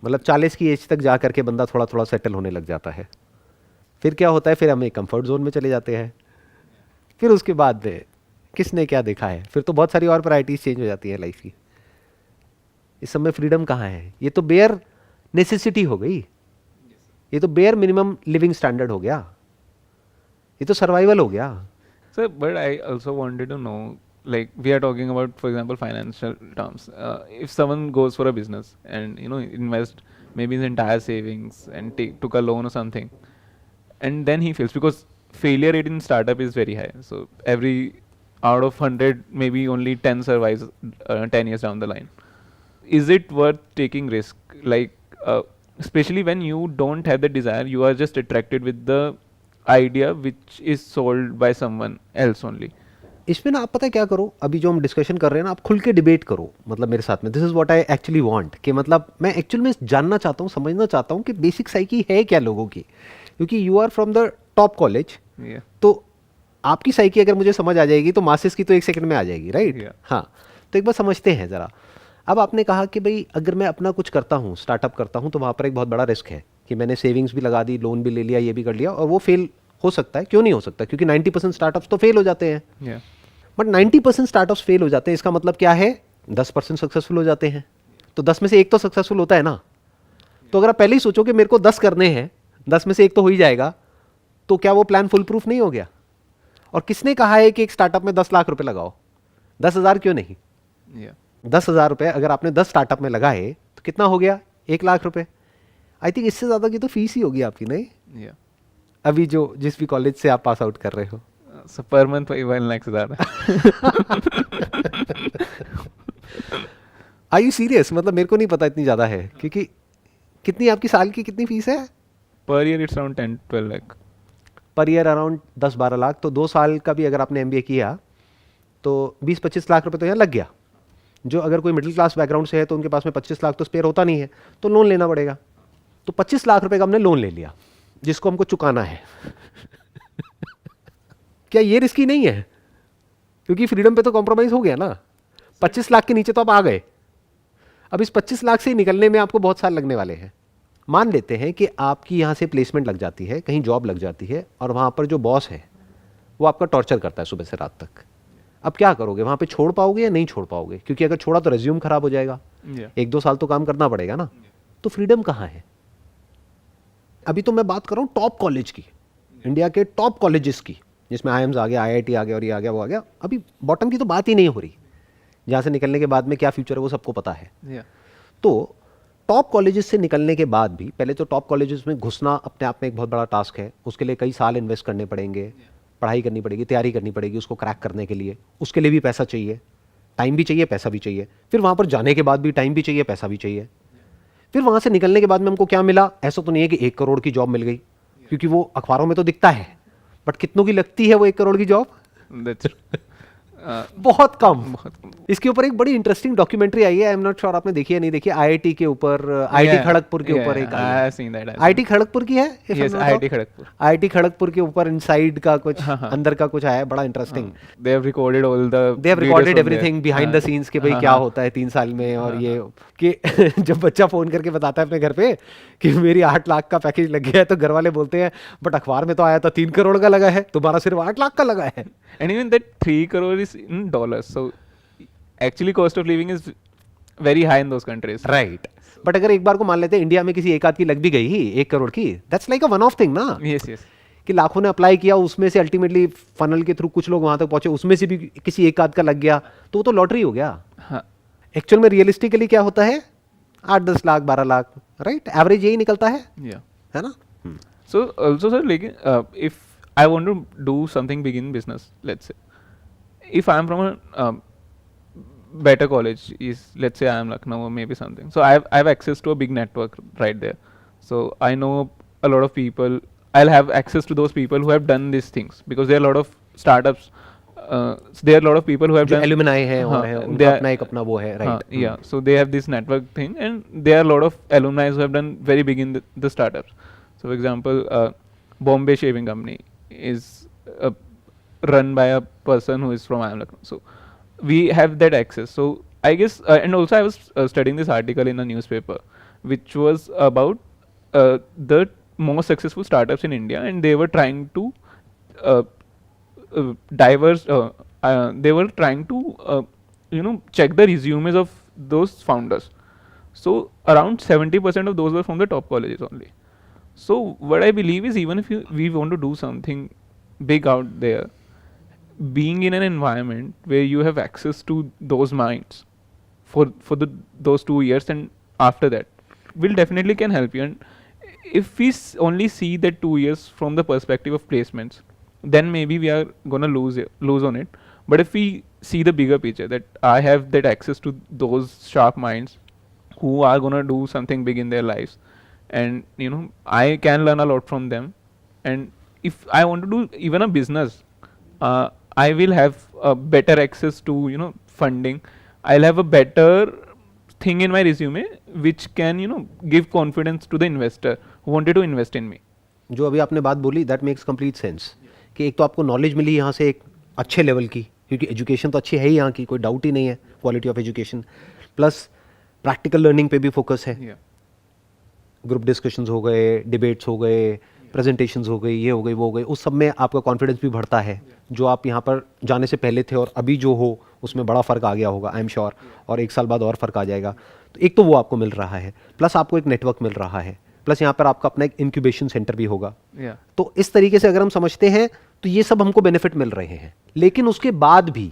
मतलब 40 की एज तक जा करके बंदा थोड़ा थोड़ा सेटल होने लग जाता है। फिर क्या होता है, फिर हम एक कंफर्ट जोन में चले जाते हैं। फिर उसके बाद किसने क्या देखा है, फिर तो बहुत सारी और वैराइटीज चेंज हो जाती है लाइफ की। इस समय फ्रीडम कहाँ है? ये तो बेयर नेसेसिटी हो गई, ये तो बेयर मिनिमम लिविंग स्टैंडर्ड हो गया, ये तो सर्वाइवल हो गया। So, but I also wanted to know, like we are talking about, for example, financial terms. If someone goes for a business and invest maybe his entire savings and took a loan or something, and then he fails because failure rate in startup is very high. So every out of 100, maybe only 10 survives 10 years down the line. Is it worth taking risk? Like, especially when you don't have the desire, you are just attracted with the idea which is sold by someone else only. इसमें ना आप पता है क्या करो, अभी जो हम डिस्कशन कर रहे हैं ना, आप खुल के डिबेट करो मतलब मेरे साथ में. This is what I actually want, कि मतलब मैं एक्चुअल में जानना चाहता हूँ, समझना चाहता हूँ कि बेसिक साइकी है क्या लोगों की, क्योंकि you are from the top college. Yeah. तो आपकी साइकी अगर मुझे समझ आ जाएगी तो मासेस की तो एक सेकंड में आ जाएगी, राइट? Yeah. हाँ, तो एक बार समझते हैं ज़रा. अब आपने कहा कि भाई अगर मैं अपना कुछ करता हूँ, स्टार्टअप करता हूँ, तो वहाँ पर एक बहुत बड़ा रिस्क है कि मैंने सेविंग्स भी लगा दी, लोन भी ले लिया, ये भी कर लिया, और वो फेल हो सकता है. क्यों नहीं हो सकता? क्योंकि 90% स्टार्टअप्स तो फेल हो जाते हैं. Yeah. बट 90% स्टार्टअप्स फेल हो जाते हैं, इसका मतलब क्या है? 10% सक्सेसफुल हो जाते हैं. तो 10 में से एक तो सक्सेसफुल होता है ना. तो अगर आप पहले ही सोचो कि मेरे को 10 करने हैं, 10 में से एक तो हो ही जाएगा, तो क्या वो प्लान फुल प्रूफ नहीं हो गया? और किसने कहा है कि एक स्टार्टअप में 10 लाख रुपए लगाओ? 10,000 क्यों नहीं? Yeah. 10,000 रुपए अगर आपने 10 स्टार्टअप में लगाए तो कितना हो गया? 1 लाख रुपए. आई थिंक इससे ज़्यादा की तो फीस ही होगी आपकी, नहीं? Yeah. अभी जो जिस भी कॉलेज से आप पास आउट कर रहे हो. So per month 1 lakh से ज़्यादा. Are you serious? मतलब मेरे को नहीं पता इतनी ज़्यादा है, क्योंकि कितनी आपकी साल की कितनी फीस है? Per year it's around 10-12 lakh. Per year around 10-12 lakh. तो 2 साल का भी अगर आपने एमबीए किया तो 20-25 लाख रुपए तो यहाँ लग गया. जो अगर कोई मिडिल क्लास बैकग्राउंड से है तो उनके पास में 25 लाख तो स्पेयर होता नहीं है, तो लोन लेना पड़ेगा. तो 25 लाख रुपए का हमने लोन ले लिया जिसको हमको चुकाना है. क्या ये रिस्की नहीं है? क्योंकि फ्रीडम पे तो कॉम्प्रोमाइज हो गया ना. 25 लाख के नीचे तो आप आ गए. अब इस 25 लाख से निकलने में आपको बहुत साल लगने वाले हैं. मान लेते हैं कि आपकी यहाँ से प्लेसमेंट लग जाती है, कहीं जॉब लग जाती है, और वहाँ पर जो बॉस है वो आपका टॉर्चर करता है सुबह से रात तक. अब क्या करोगे? वहाँ पे छोड़ पाओगे या नहीं छोड़ पाओगे? क्योंकि अगर छोड़ा तो रेज्यूम खराब हो जाएगा. Yeah. 1-2 साल तो काम करना पड़ेगा ना. तो फ्रीडम कहाँ है? अभी तो मैं बात कर रहा हूँ टॉप कॉलेज की, इंडिया के टॉप कॉलेजेस की, जिसमें IIMs आ गया, IIT आ गया, और ये आ गया, वो आ गया. अभी बॉटम की तो बात ही नहीं हो रही. जहाँ से निकलने के बाद में क्या फ्यूचर है वो सबको पता है. Yeah. तो टॉप कॉलेजेस से निकलने के बाद भी पहले तो टॉप कॉलेजेस में घुसना अपने आप में एक बहुत बड़ा टास्क है. उसके लिए कई साल इन्वेस्ट करने पड़ेंगे, पढ़ाई करनी पड़ेगी, तैयारी करनी पड़ेगी उसको क्रैक करने के लिए. उसके लिए भी पैसा चाहिए, टाइम भी चाहिए, पैसा भी चाहिए. फिर वहाँ पर जाने के बाद भी टाइम भी चाहिए, पैसा भी चाहिए. फिर वहाँ से निकलने के बाद में हमको क्या मिला? ऐसा तो नहीं है कि 1 करोड़ की जॉब मिल गई, क्योंकि वो अखबारों में तो दिखता है, बट कितनों की लगती है वो 1 करोड़ की जॉब? That's बहुत कम. बहुत कम. इसके ऊपर एक बड़ी इंटरेस्टिंग डॉक्यूमेंट्री आई है, आई एम नॉट श्योर आपने देखी है नहीं देखी. आईआईटी के ऊपर, आईआईटी Yeah, खड़गपुर के yeah, ऊपर एक I have seen that. IIT Kharagpur की है. Yes, IIT Kharagpur. IIT Kharagpur के ऊपर इनसाइड का कुछ हाँ, हाँ. अंदर का कुछ आया है, बड़ा interesting. They have recorded all the. They have videos recorded from there. Everything behind the हाँ. सीन्स कि भाई हाँ, क्या हाँ. होता है 3 साल में. और ये कि जब बच्चा फोन करके बताता है अपने घर पे कि मेरी 8 लाख का पैकेज लग गया है, तो घर वाले बोलते हैं बट अखबार में तो आया था 3 करोड़ का लगा है, तुम्हारा सिर्फ 8 लाख का लगा है. And even that 3 crore is in dollars. So actually cost of living is very high in those countries. Right. But अगर एक बार को मान लेते हैं इंडिया में किसी एक आध की लग भी गई ही 1 करोड़ की, that's like a one of thing ना. Yes, yes. कि लाखों ने अप्लाई किया, उसमें से अल्टीमेटली फनल के थ्रू कुछ लोग वहां तक पहुंचे, उसमें से भी किसी एक आध का लग गया, तो वो तो लॉटरी हो गया. हाँ. एक्चुअल में रियलिस्टिकली क्या होता है? 8-10 लाख 12 लाख, राइट? एवरेज यही निकलता है, Yeah. है ना? So also sir, like if I want to do something big in business, let's say, if I am from a better college, is let's say I am Lucknow or maybe something, so I have access to a big network right there. So I know a lot of people. I'll have access to those people who have done these things because there are a lot of startups. There are a lot of people who have जो done. एलुमनाई है और हाँ, है, they उनका are- अपना एक अपना वो है, right? Yeah, so they have this network thing, and there are a lot of alumni who have done very big in the startups. So, for example, Bombay Shaving Company is run by a person who is from IIM Lucknow. So, we have that access. So, I guess, and also I was studying this article in a newspaper, which was about the most successful startups in India, and they were trying to diverse. They were trying to check the resumes of those founders. So around 70% of those were from the top colleges only. So what I believe is, even if we want to do something big out there, being in an environment where you have access to those minds for those 2 years and after that will definitely can help you. And if we only see that 2 years from the perspective of placements, then maybe we are gonna lose on it. But if we see the bigger picture, that I have that access to those sharp minds who are gonna do something big in their lives, and I can learn a lot from them. And if I want to do even a business, I will have a better access to funding. I'll have a better thing in my resume which can give confidence to the investor who wanted to invest in me. जो अभी आपने बात बोली दैट मेक्स कंप्लीट सेंस कि एक तो आपको नॉलेज मिली यहाँ से एक अच्छे लेवल की, क्योंकि एजुकेशन तो अच्छी है ही यहाँ की, कोई डाउट ही नहीं है quality of education, plus practical learning पे भी फोकस है. ग्रुप डिस्कशंस हो गए, डिबेट्स हो गए, प्रेजेंटेशंस हो गई, ये हो गई, वो हो गई, उस सब में आपका कॉन्फिडेंस भी बढ़ता है. जो आप यहाँ पर जाने से पहले थे और अभी जो हो उसमें बड़ा फ़र्क आ गया होगा आई एम श्योर, और 1 साल बाद और फ़र्क आ जाएगा. तो एक तो वो आपको मिल रहा है, प्लस आपको एक नेटवर्क मिल रहा है, प्लस यहाँ पर आपका अपना एक इंक्यूबेशन सेंटर भी होगा. तो इस तरीके से अगर हम समझते हैं तो ये सब हमको बेनिफिट मिल रहे हैं. लेकिन उसके बाद भी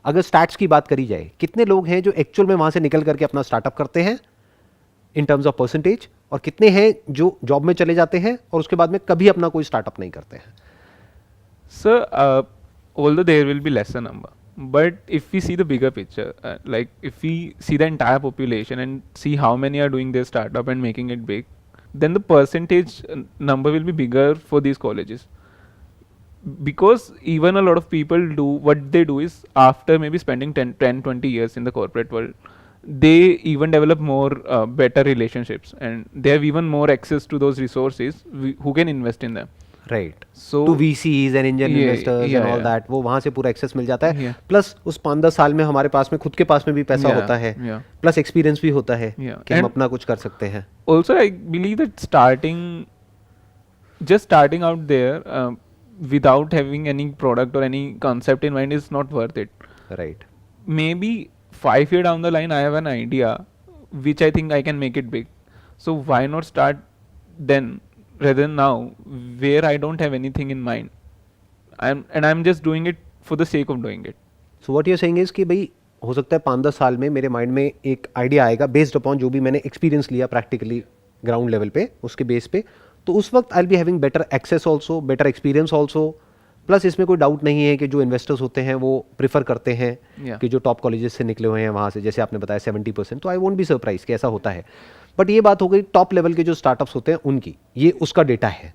अगर स्टैट्स की बात करी जाए, कितने लोग हैं जो एक्चुअल में वहाँ से निकल करके अपना स्टार्टअप करते हैं इन टर्म्स ऑफ परसेंटेज, और कितने हैं जो जॉब में चले जाते हैं और उसके बाद में कभी अपना कोई स्टार्टअप नहीं करते हैं? Sir, although there will be lesser number, but if we see the bigger picture, like if we see the entire population and see how many are doing their startup and making it big, then the percentage number will be bigger for these colleges. Because even a lot of people do what they do is, after maybe spending 10-20 years in the corporate world, they even develop more better relationships, and they have even more access to those resources who can invest in them. Right. So to VCs and angel investors and all that, वो वहाँ से पूरा एक्सेस मिल जाता है. प्लस उस 5-10 साल में हमारे पास में खुद के पास में भी पैसा होता है, प्लस एक्सपीरियंस भी होता है कि हम अपना कुछ कर सकते हैं. Also, I believe that just starting out there without having any product or any concept in mind is not worth it. Right. Maybe 5 years down the line, I have an idea which I think I can make it big. So why not start then rather than now, where I don't have anything in mind. I'm just doing it for the sake of doing it. So what you're saying is कि भाई हो सकता है 5-10 साल में मेरे माइंड में एक आइडिया आएगा बेस्ड अपॉन जो भी मैंने एक्सपीरियंस लिया प्रैक्टिकली ग्राउंड लेवल पे, उसके बेस पे, तो उस वक्त I will be having better access also, better experience also. Plus इसमें कोई डाउट नहीं है कि जो इन्वेस्टर्स होते हैं वो प्रेफर करते हैं कि जो टॉप कॉलेजेस से निकले हुए हैं वहाँ से, जैसे आपने बताया 70%, तो आई वोंट बी सरप्राइज कि ऐसा होता है. बट ये बात हो गई टॉप लेवल के जो स्टार्टअप्स होते हैं उनकी, ये उसका डेटा है.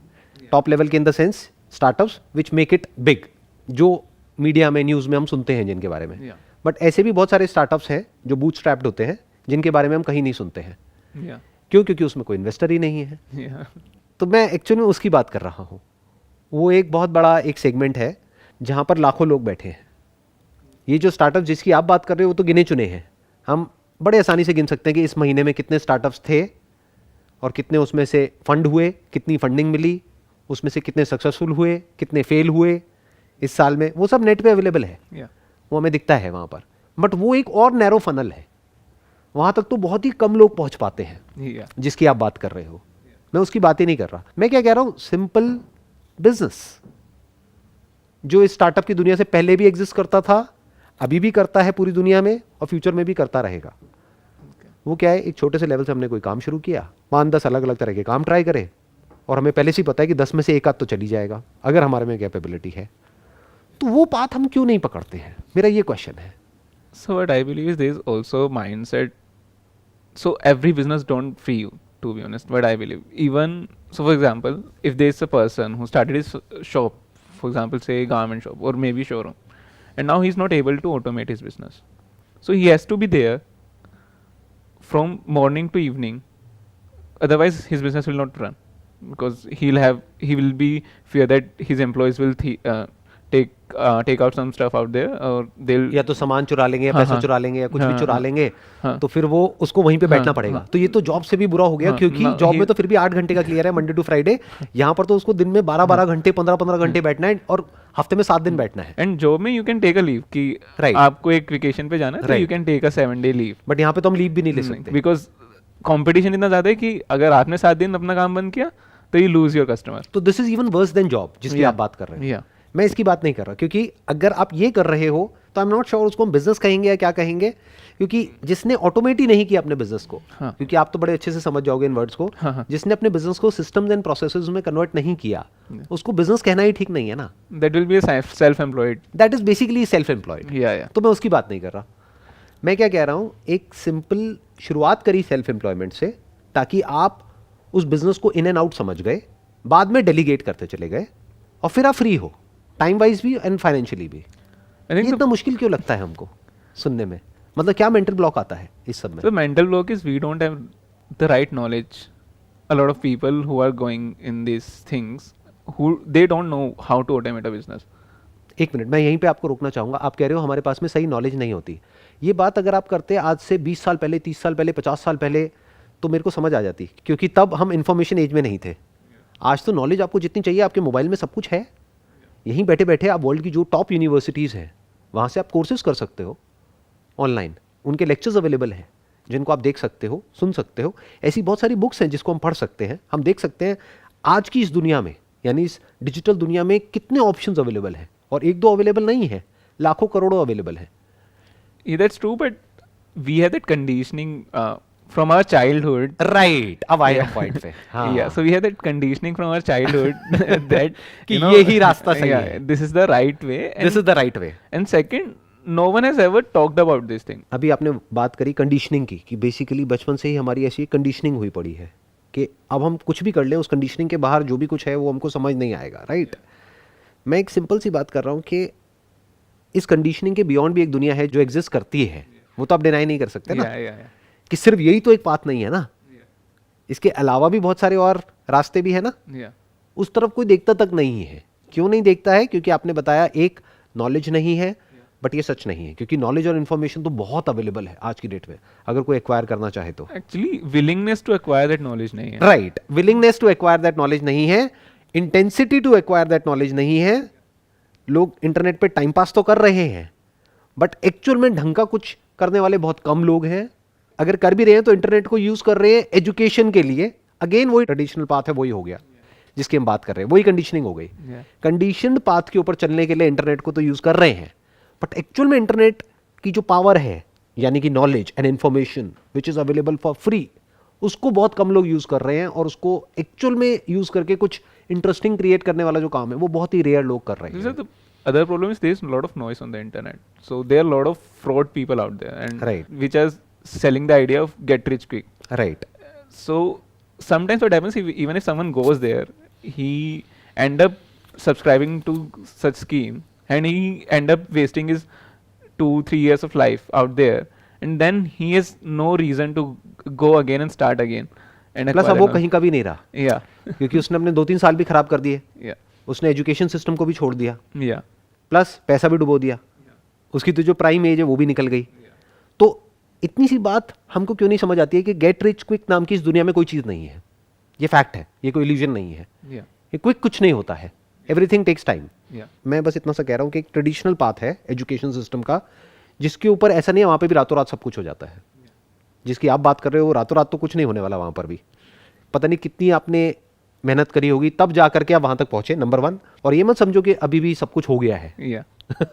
टॉप लेवल के in the sense startups which make it big, जो मीडिया में न्यूज़ में हम सुनते हैं जिनके बारे में. बट ऐसे भी बहुत सारे स्टार्टअप्स हैं जो बूटस्ट्रैप्ड होते हैं जिनके बारे में हम कहीं नहीं सुनते हैं. क्यों? क्योंकि उसमें कोई इन्वेस्टर ही नहीं है. तो मैं एक्चुअली में उसकी बात कर रहा हूँ. वो एक बहुत बड़ा एक सेगमेंट है जहाँ पर लाखों लोग बैठे हैं. ये जो स्टार्टअप जिसकी आप बात कर रहे हो वो तो गिने चुने हैं. हम बड़े आसानी से गिन सकते हैं कि इस महीने में कितने स्टार्टअप्स थे और कितने उसमें से फंड हुए, कितनी फंडिंग मिली, उसमें से कितने सक्सेसफुल हुए, कितने फेल हुए इस साल में. वो सब नेट पे अवेलेबल है, वो हमें दिखता है वहाँ पर. बट वो एक और नैरो फनल है, वहाँ तक तो बहुत ही कम लोग पहुँच पाते हैं जिसकी आप बात कर रहे हो. मैं उसकी बात ही नहीं कर रहा. मैं क्या कह रहा हूँ, सिंपल बिजनेस जो इस स्टार्टअप की दुनिया से पहले भी एग्जिस्ट करता था, अभी भी करता है पूरी दुनिया में, और फ्यूचर में भी करता रहेगा. वो क्या है, एक छोटे से लेवल से हमने कोई काम शुरू किया, 5-10 अलग अलग तरह के काम ट्राई करे, और हमें पहले से ही पता है कि 10 में से एक आध तो चली जाएगा अगर हमारे में कैपेबिलिटी है. तो वो बात हम क्यों नहीं पकड़ते हैं, मेरा ये क्वेश्चन है. So what I believe is there is also mindset. So every business don't free you, to be honest. What I believe, even so, for example, if there is a person who started his shop, for example, say garment shop or maybe showroom, and now he's not able to automate his business, so he has to be there from morning to evening. Otherwise, his business will not run, because he will be fear that his employees will take out some stuff out there, और they'll या तो सामान चुरा लेंगे या पैसा चुरा लेंगे या कुछ भी चुरा लेंगे, तो फिर वो उसको वहीं पे बैठना पड़ेगा. तो ये तो जॉब से भी बुरा हो गया, क्योंकि जॉब में तो फिर भी 8 घंटे का क्लियर है मंडे टू फ्राइडे. यहाँ पर तो उसको दिन में 12-12 घंटे 15-15 घंटे बैठना है और हफ्ते में 7 दिन बैठना है. एंड जॉब में you can take a leave कि आपको एक वेकेशन पे जाना है, तो you can take a 7-day leave. But यहाँ पे तो हम लीव भी नहीं ले सकते, बिकॉज कंपटीशन इतना ज्यादा है कि अगर आपने 7 दिन अपना काम बंद किया तो यू लूज योर कस्टमर. तो this is even worse than job जिसकी आप बात कर रहे हैं. मैं इसकी बात नहीं कर रहा, क्योंकि अगर आप ये कर रहे हो तो आई एम नॉट श्योर उसको हम बिजनेस कहेंगे या क्या कहेंगे, क्योंकि जिसने ऑटोमेट ही नहीं किया अपने बिजनेस को, हाँ. क्योंकि आप तो बड़े अच्छे से समझ जाओगे इन वर्ड्स को, हाँ. जिसने अपने बिजनेस को सिस्टम्स एंड प्रोसेसेस में कन्वर्ट नहीं किया, उसको बिजनेस कहना ही ठीक नहीं है ना. That will be a self-employed. That is basically self employed. Yeah. तो मैं उसकी बात नहीं कर रहा. मैं क्या कह रहा हूँ, एक सिंपल शुरुआत करी सेल्फ एम्प्लॉयमेंट से, ताकि आप उस बिजनेस को इन एंड आउट समझ गए, बाद में डेलीगेट करते चले गए, और फिर आप फ्री हो, टाइम वाइज भी एंड फाइनेंशियली भी. I think ये इतना मुश्किल क्यों लगता है हमको सुनने में? मतलब क्या मेंटल ब्लॉक आता है इस सब में? the mental block is we don't have the right knowledge. A lot of people who are going in these things, who they don't know how to automate a business. एक मिनट, मैं यहीं पे आपको रोकना चाहूंगा. आप कह रहे हो हमारे पास में सही नॉलेज नहीं होती. ये बात अगर आप करते आज से 20 साल पहले, 30 साल पहले, 50 साल पहले, तो मेरे को समझ आ जाती, क्योंकि तब हम इंफॉर्मेशन एज में नहीं थे. आज तो नॉलेज आपको जितनी चाहिए आपके मोबाइल में सब कुछ है. यहीं बैठे बैठे आप वर्ल्ड की जो टॉप यूनिवर्सिटीज़ हैं वहाँ से आप कोर्सेज कर सकते हो ऑनलाइन. उनके लेक्चर्स अवेलेबल हैं जिनको आप देख सकते हो, सुन सकते हो. ऐसी बहुत सारी बुक्स हैं जिसको हम पढ़ सकते हैं. हम देख सकते हैं आज की इस दुनिया में, यानी इस डिजिटल दुनिया में कितने ऑप्शंस अवेलेबल हैं, और एक दो अवेलेबल नहीं है, लाखों करोड़ों अवेलेबल हैं. Yeah, that's true, but we have that conditioning from our childhood. Right, अब आए हम पॉइंट पे. हाँ. Yeah, so we have that conditioning from our childhood that कि यही रास्ता सही yeah, है. this is the right way. This is the right way. And second, no one has ever talked about this thing. अभी आपने बात करी कंडीशनिंग की, कि बेसिकली बचपन से ही हमारी ऐसी कंडीशनिंग हुई पड़ी है कि अब हम कुछ भी कर लें, उस कंडीशनिंग के बाहर जो भी कुछ है वो हमको समझ नहीं आएगा. राइट. मैं एक सिंपल सी बात कर रहा हूँ कि इस कंडीशनिंग के बियॉन्ड भी एक दुनिया है जो एग्जिस्ट करती है. वो तो आप डिनाई नहीं कर सकते ना, Yeah. कि सिर्फ यही तो एक पाथ नहीं है ना, इसके अलावा भी बहुत सारे और रास्ते भी है ना. Yeah. उस तरफ कोई देखता तक नहीं है. क्यों नहीं देखता है? क्योंकि आपने बताया एक नॉलेज नहीं है, बट ये सच नहीं है, क्योंकि नॉलेज और इन्फॉर्मेशन तो बहुत अवेलेबल है आज की डेट में, अगर कोई एक्वायर करना चाहे तो. Actually, willingness to acquire that knowledge नहीं है. Right. Willingness to acquire that knowledge नहीं है, intensity to acquire that knowledge नहीं है. लोग इंटरनेट पे टाइम पास तो कर रहे हैं, बट एक्चुअल में ढंग का कुछ करने वाले बहुत कम लोग हैं. अगर कर भी रहे हैं तो इंटरनेट को यूज कर रहे हैं एजुकेशन के लिए. अगेन वही ट्रेडिशनल पाथ है, वही हो गया जिसकी हम बात कर रहे हैं, वही कंडीशनिंग हो गई. Yeah. कंडीशनड पाथ के ऊपर चलने के लिए इंटरनेट को तो यूज कर रहे हैं, बट एक्चुअल में इंटरनेट की जो पावर है, यानी कि knowledge and information which is available for free, उसको बहुत कम लोग यूज कर रहे हैं, और उसको एक्चुअल में यूज करके कुछ इंटरेस्टिंग क्रिएट करने वाला जो काम है वो बहुत ही रेयर लोग कर रहे This हैं. is the other problem is there is a lot of noise on the internet. So there are a lot of fraud people out there, and Right. which are selling the idea of get rich quick. Right. So sometimes what happens, even if someone goes there, he end up subscribing to such scheme, and he end up wasting his 2-3 years of life out there, and then he has no reason to go again and start again. And plus अब acquire वो another- कहीं का भी नहीं रहा, Yeah. क्योंकि उसने अपने 2-3 साल भी खराब कर दिए. Yeah. उसने एजुकेशन सिस्टम को भी छोड़ दिया, Yeah. प्लस पैसा भी डुबो दिया. उसकी तो जो प्राइम एज है वो भी निकल गई. तो इतनी सी बात हमको क्यों नहीं समझ आती है कि गेट रिच क्विक नाम की इस दुनिया में कोई चीज़ नहीं है. ये फैक्ट है, ये कोई इल्यूजन नहीं है. Yeah. ये क्विक कुछ नहीं होता है. Everything takes time. Yeah. मैं बस इतना सा कह रहा हूँ कि एक ट्रेडिशनल पाथ है एजुकेशन सिस्टम का, जिसके ऊपर ऐसा नहीं है वहाँ पे भी रातों रात सब कुछ हो जाता है. जिसकी आप बात कर रहे हो रातों रात तो कुछ नहीं होने वाला वहाँ पर भी. पता नहीं कितनी आपने मेहनत करी होगी तब जा करके आप वहाँ तक पहुँचे, नंबर 1. और ये मत समझो कि अभी भी सब कुछ हो गया है. Yeah.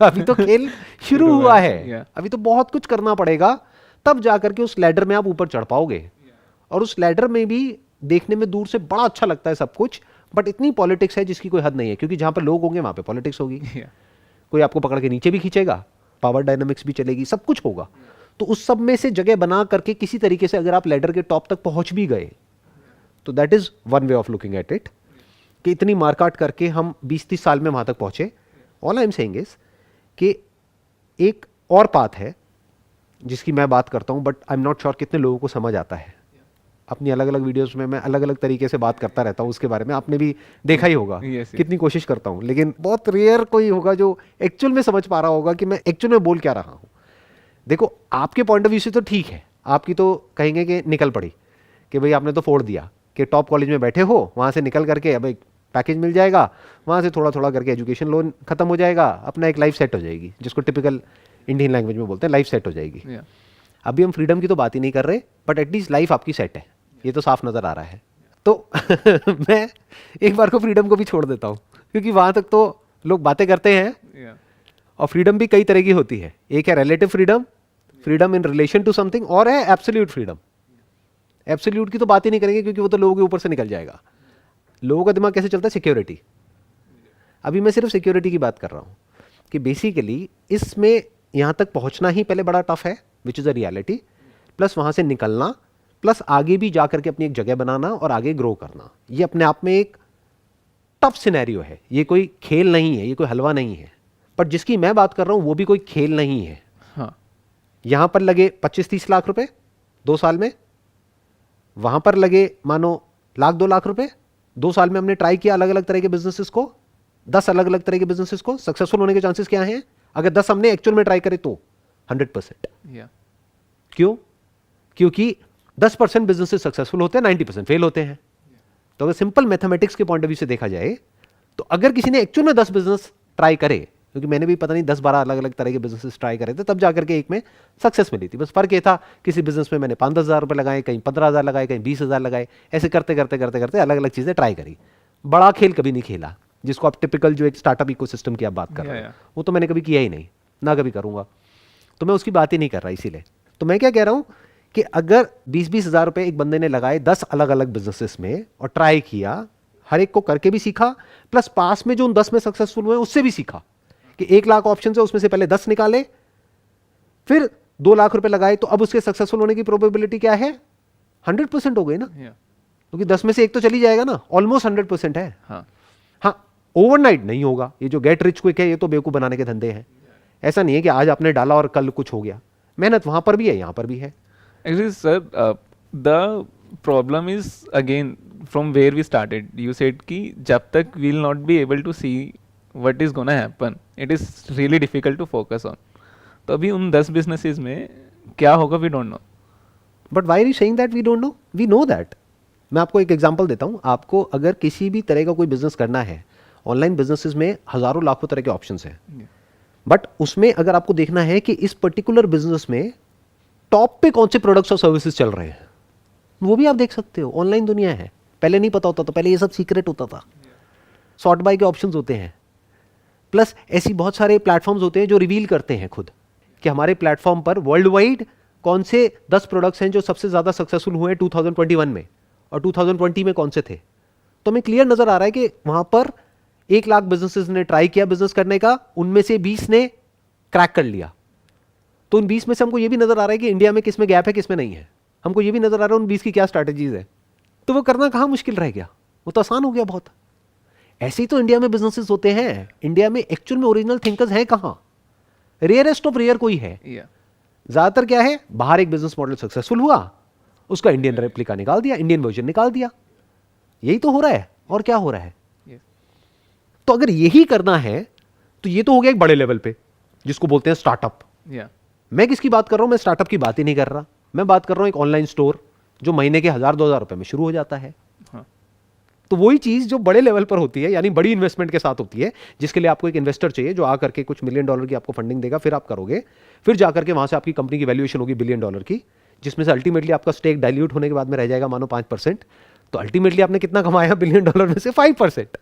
अभी तो खेल शुरू हुआ है. Yeah. अभी तो बहुत कुछ करना पड़ेगा, तब जा करके उस लैडर में आप ऊपर चढ़ पाओगे. और उस लैडर में भी देखने में दूर से बड़ा अच्छा लगता है सब कुछ, बट इतनी पॉलिटिक्स है जिसकी कोई हद नहीं है, क्योंकि जहाँ पर लोग होंगे वहाँ पे पॉलिटिक्स होगी. Yeah. कोई आपको पकड़ के नीचे भी खींचेगा, पावर डायनामिक्स भी चलेगी, सब कुछ होगा. तो उस सब में से जगह बना करके किसी तरीके से अगर आप लैडर के टॉप तक पहुंच भी गए, तो that is one way of looking at it, कि इतनी मारकाट करके हम 20-30 साल में वहां तक पहुंचे. All I am saying is कि एक और पाथ है जिसकी मैं बात करता हूं, but I am not sure कितने लोगों को समझ आता है. अपनी अलग अलग वीडियोस में मैं अलग अलग तरीके से बात करता रहता हूं उसके बारे में, आपने भी देखा ही होगा. Yes. कितनी कोशिश करता हूं, लेकिन बहुत रेयर कोई होगा जो एक्चुअल में समझ पा रहा होगा कि मैं एक्चुअल में बोल क्या रहा हूं. देखो, आपके पॉइंट ऑफ व्यू से तो ठीक है, आपकी तो कहेंगे कि निकल पड़ी, कि भाई आपने तो फोड़ दिया कि टॉप कॉलेज में बैठे हो, वहाँ से निकल करके अब एक पैकेज मिल जाएगा, वहाँ से थोड़ा थोड़ा करके एजुकेशन लोन खत्म हो जाएगा, अपना एक लाइफ सेट हो जाएगी, जिसको टिपिकल इंडियन लैंग्वेज में बोलते हैं लाइफ सेट हो जाएगी. Yeah. अभी हम फ्रीडम की तो बात ही नहीं कर रहे, बट एटलीस्ट लाइफ आपकी सेट है, ये तो साफ नज़र आ रहा है. तो मैं एक बार को फ्रीडम को भी छोड़ देता हूँ, क्योंकि वहाँ तक तो लोग बातें करते हैं, Yeah. और फ्रीडम भी कई तरह की होती है। एक है relative freedom, freedom in relation to something, और है एब्सोल्यूट फ्रीडम। एब्सोल्यूट की तो बात ही नहीं करेंगे क्योंकि वो तो लोगों के ऊपर से निकल जाएगा। लोगों का दिमाग कैसे चलता है? सिक्योरिटी। अभी मैं सिर्फ सिक्योरिटी की बात कर रहा हूं कि बेसिकली इसमें यहां तक पहुंचना ही पहले बड़ा टफ है, which is a reality, plus वहां से निकलना, प्लस आगे भी जाकर के अपनी एक जगह बनाना और आगे ग्रो करना, ये अपने आप में एक टफ सिनेरियो है। ये कोई खेल नहीं है, ये कोई हलवा नहीं है। पर जिसकी मैं बात कर रहा हूं वो भी कोई खेल नहीं है। हाँ. यहां पर लगे 25-30 लाख रुपए 2 साल में, वहां पर लगे मानो 1-2 लाख रुपए। 2 साल में हमने ट्राई किया अलग अलग तरह के बिजनेसेस को, 10 अलग अलग तरह के बिजनेसेस को। सक्सेसफुल होने के चांसेस क्या हैं? अगर 10 हमने एक्चुअल में ट्राई करे तो 100%। Yeah. क्यों? क्योंकि 10% बिजनेसेस सक्सेसफुल होते हैं, 90% फेल होते हैं। तो अगर सिंपल मैथमेटिक्स के पॉइंट ऑफ व्यू से देखा जाए तो अगर किसी ने एक्चुअल में 10 बिजनेस ट्राई करे, क्योंकि मैंने भी पता नहीं 10-12 अलग अलग तरह के बिजनेसेस ट्राई करे थे, तब जाकर के एक में सक्सेस मिली थी। बस फर्क ये था, किसी बिजनेस में मैंने 5-10 हज़ार रुपए लगाए, कहीं 15,000 लगाए, कहीं 20,000 लगाए। ऐसे करते करते करते करते अलग अलग चीजें ट्राई करी। बड़ा खेल कभी नहीं खेला, जिसको आप टिपिकल जो एक स्टार्टअप इकोसिस्टम की आप बात कर रहे Yeah, हो, yeah. वो तो मैंने कभी किया ही नहीं, ना कभी करूंगा। तो मैं उसकी बात ही नहीं कर रहा। इसीलिए तो मैं क्या कह रहा हूं कि अगर 20-20 हज़ार रुपए एक बंदे ने लगाए 10 अलग अलग बिजनेसेस में और ट्राई किया, हर एक को करके भी सीखा, प्लस पास में जो उन 10 में सक्सेसफुल हुए उससे भी सीखा कि 1 लाख ऑप्शन है, उसमें से पहले 10 निकाले, फिर 2 लाख रुपए लगाए, तो अब उसके सक्सेसफुल होने की प्रोबेबिलिटी क्या है? 100% हो गई ना, Yeah. क्योंकि 10 में से एक तो चली जाएगा ना, ऑलमोस्ट 100% है। हाँ. हाँ, ओवरनाइट नहीं होगा। ये जो गेट रिच क्विक है, ये तो बेवकूफ बनाने के धंधे हैं। ऐसा नहीं है कि आज आपने डाला और कल कुछ हो गया। मेहनत वहां पर भी है, यहां पर भी है। Actually, sir, the problem is again from where we started. You said कि जब तक we'll not be able to see what is gonna happen, it is really difficult to focus on. तो अभी उन 10 businesses में क्या होगा we don't know. But why are you saying that we don't know? We know that. मैं आपको एक एग्जांपल देता हूं। आपको अगर किसी भी तरह का कोई बिजनेस करना है, ऑनलाइन बिजनेसेस में हजारों लाखों तरह के ऑप्शंस हैं, Yeah. बट उसमें अगर आपको देखना है कि इस पर्टिकुलर बिजनेस में टॉप पे कौन से प्रोडक्ट्स और सर्विसेज चल रहे हैं, वो भी आप देख सकते हो। ऑनलाइन दुनिया है, पहले नहीं पता होता था, पहले ये सब सीक्रेट होता था। सॉर्ट बाय के ऑप्शंस होते हैं, प्लस ऐसी बहुत सारे प्लेटफॉर्म्स होते हैं जो रिवील करते हैं खुद कि हमारे प्लेटफॉर्म पर वर्ल्ड वाइड कौन से 10 प्रोडक्ट्स हैं जो सबसे ज़्यादा सक्सेसफुल हुए हैं 2021 में, और 2020 में कौन से थे। तो हमें क्लियर नज़र आ रहा है कि वहाँ पर 1 लाख बिजनेसेस ने ट्राई किया बिजनेस करने का, उनमें से 20 ने क्रैक कर लिया। तो उन 20 में से हमको ये भी नज़र आ रहा है कि इंडिया में किस में गैप है, किस में नहीं है। हमको ये भी नज़र आ रहा है उन 20 की क्या स्ट्रैटेजीज है। तो वो करना कहाँ मुश्किल रह गया, वो तो आसान हो गया बहुत। ऐसे ही तो इंडिया में बिजनेसेस होते हैं। इंडिया में एक्चुअल में ओरिजिनल थिंकर्स हैं कहाँ? रेयरेस्ट ऑफ रेयर कोई है। Yeah. ज्यादातर क्या है, बाहर एक बिजनेस मॉडल सक्सेसफुल हुआ, उसका इंडियन रेप्लिका निकाल दिया, इंडियन वर्जन निकाल दिया। यही तो हो रहा है, और क्या हो रहा है। Yes. तो अगर यही करना है तो ये तो हो गया एक बड़े लेवल पे, जिसको बोलते हैं स्टार्टअप। Yeah. मैं किसकी बात कर रहा हूं? मैं स्टार्टअप की बात ही नहीं कर रहा। मैं बात कर रहा हूं एक ऑनलाइन स्टोर जो महीने के 1,000-2,000 रुपए में शुरू हो जाता है। हाँ. तो वही चीज जो बड़े लेवल पर होती है, यानी बड़ी इन्वेस्टमेंट के साथ होती है, जिसके लिए आपको एक इन्वेस्टर चाहिए जो आकर के कुछ $1 मिलियन की आपको फंडिंग देगा, फिर आप करोगे, फिर जाकर के वहां से आपकी कंपनी की वैल्यूएशन होगी $1 बिलियन की, जिसमें से अल्टीमेटली आपका स्टेक डाइल्यूट होने के बाद में रह जाएगा मानो 5%। तो अल्टीमेटली आपने कितना कमाया $1 बिलियन में से? 5%,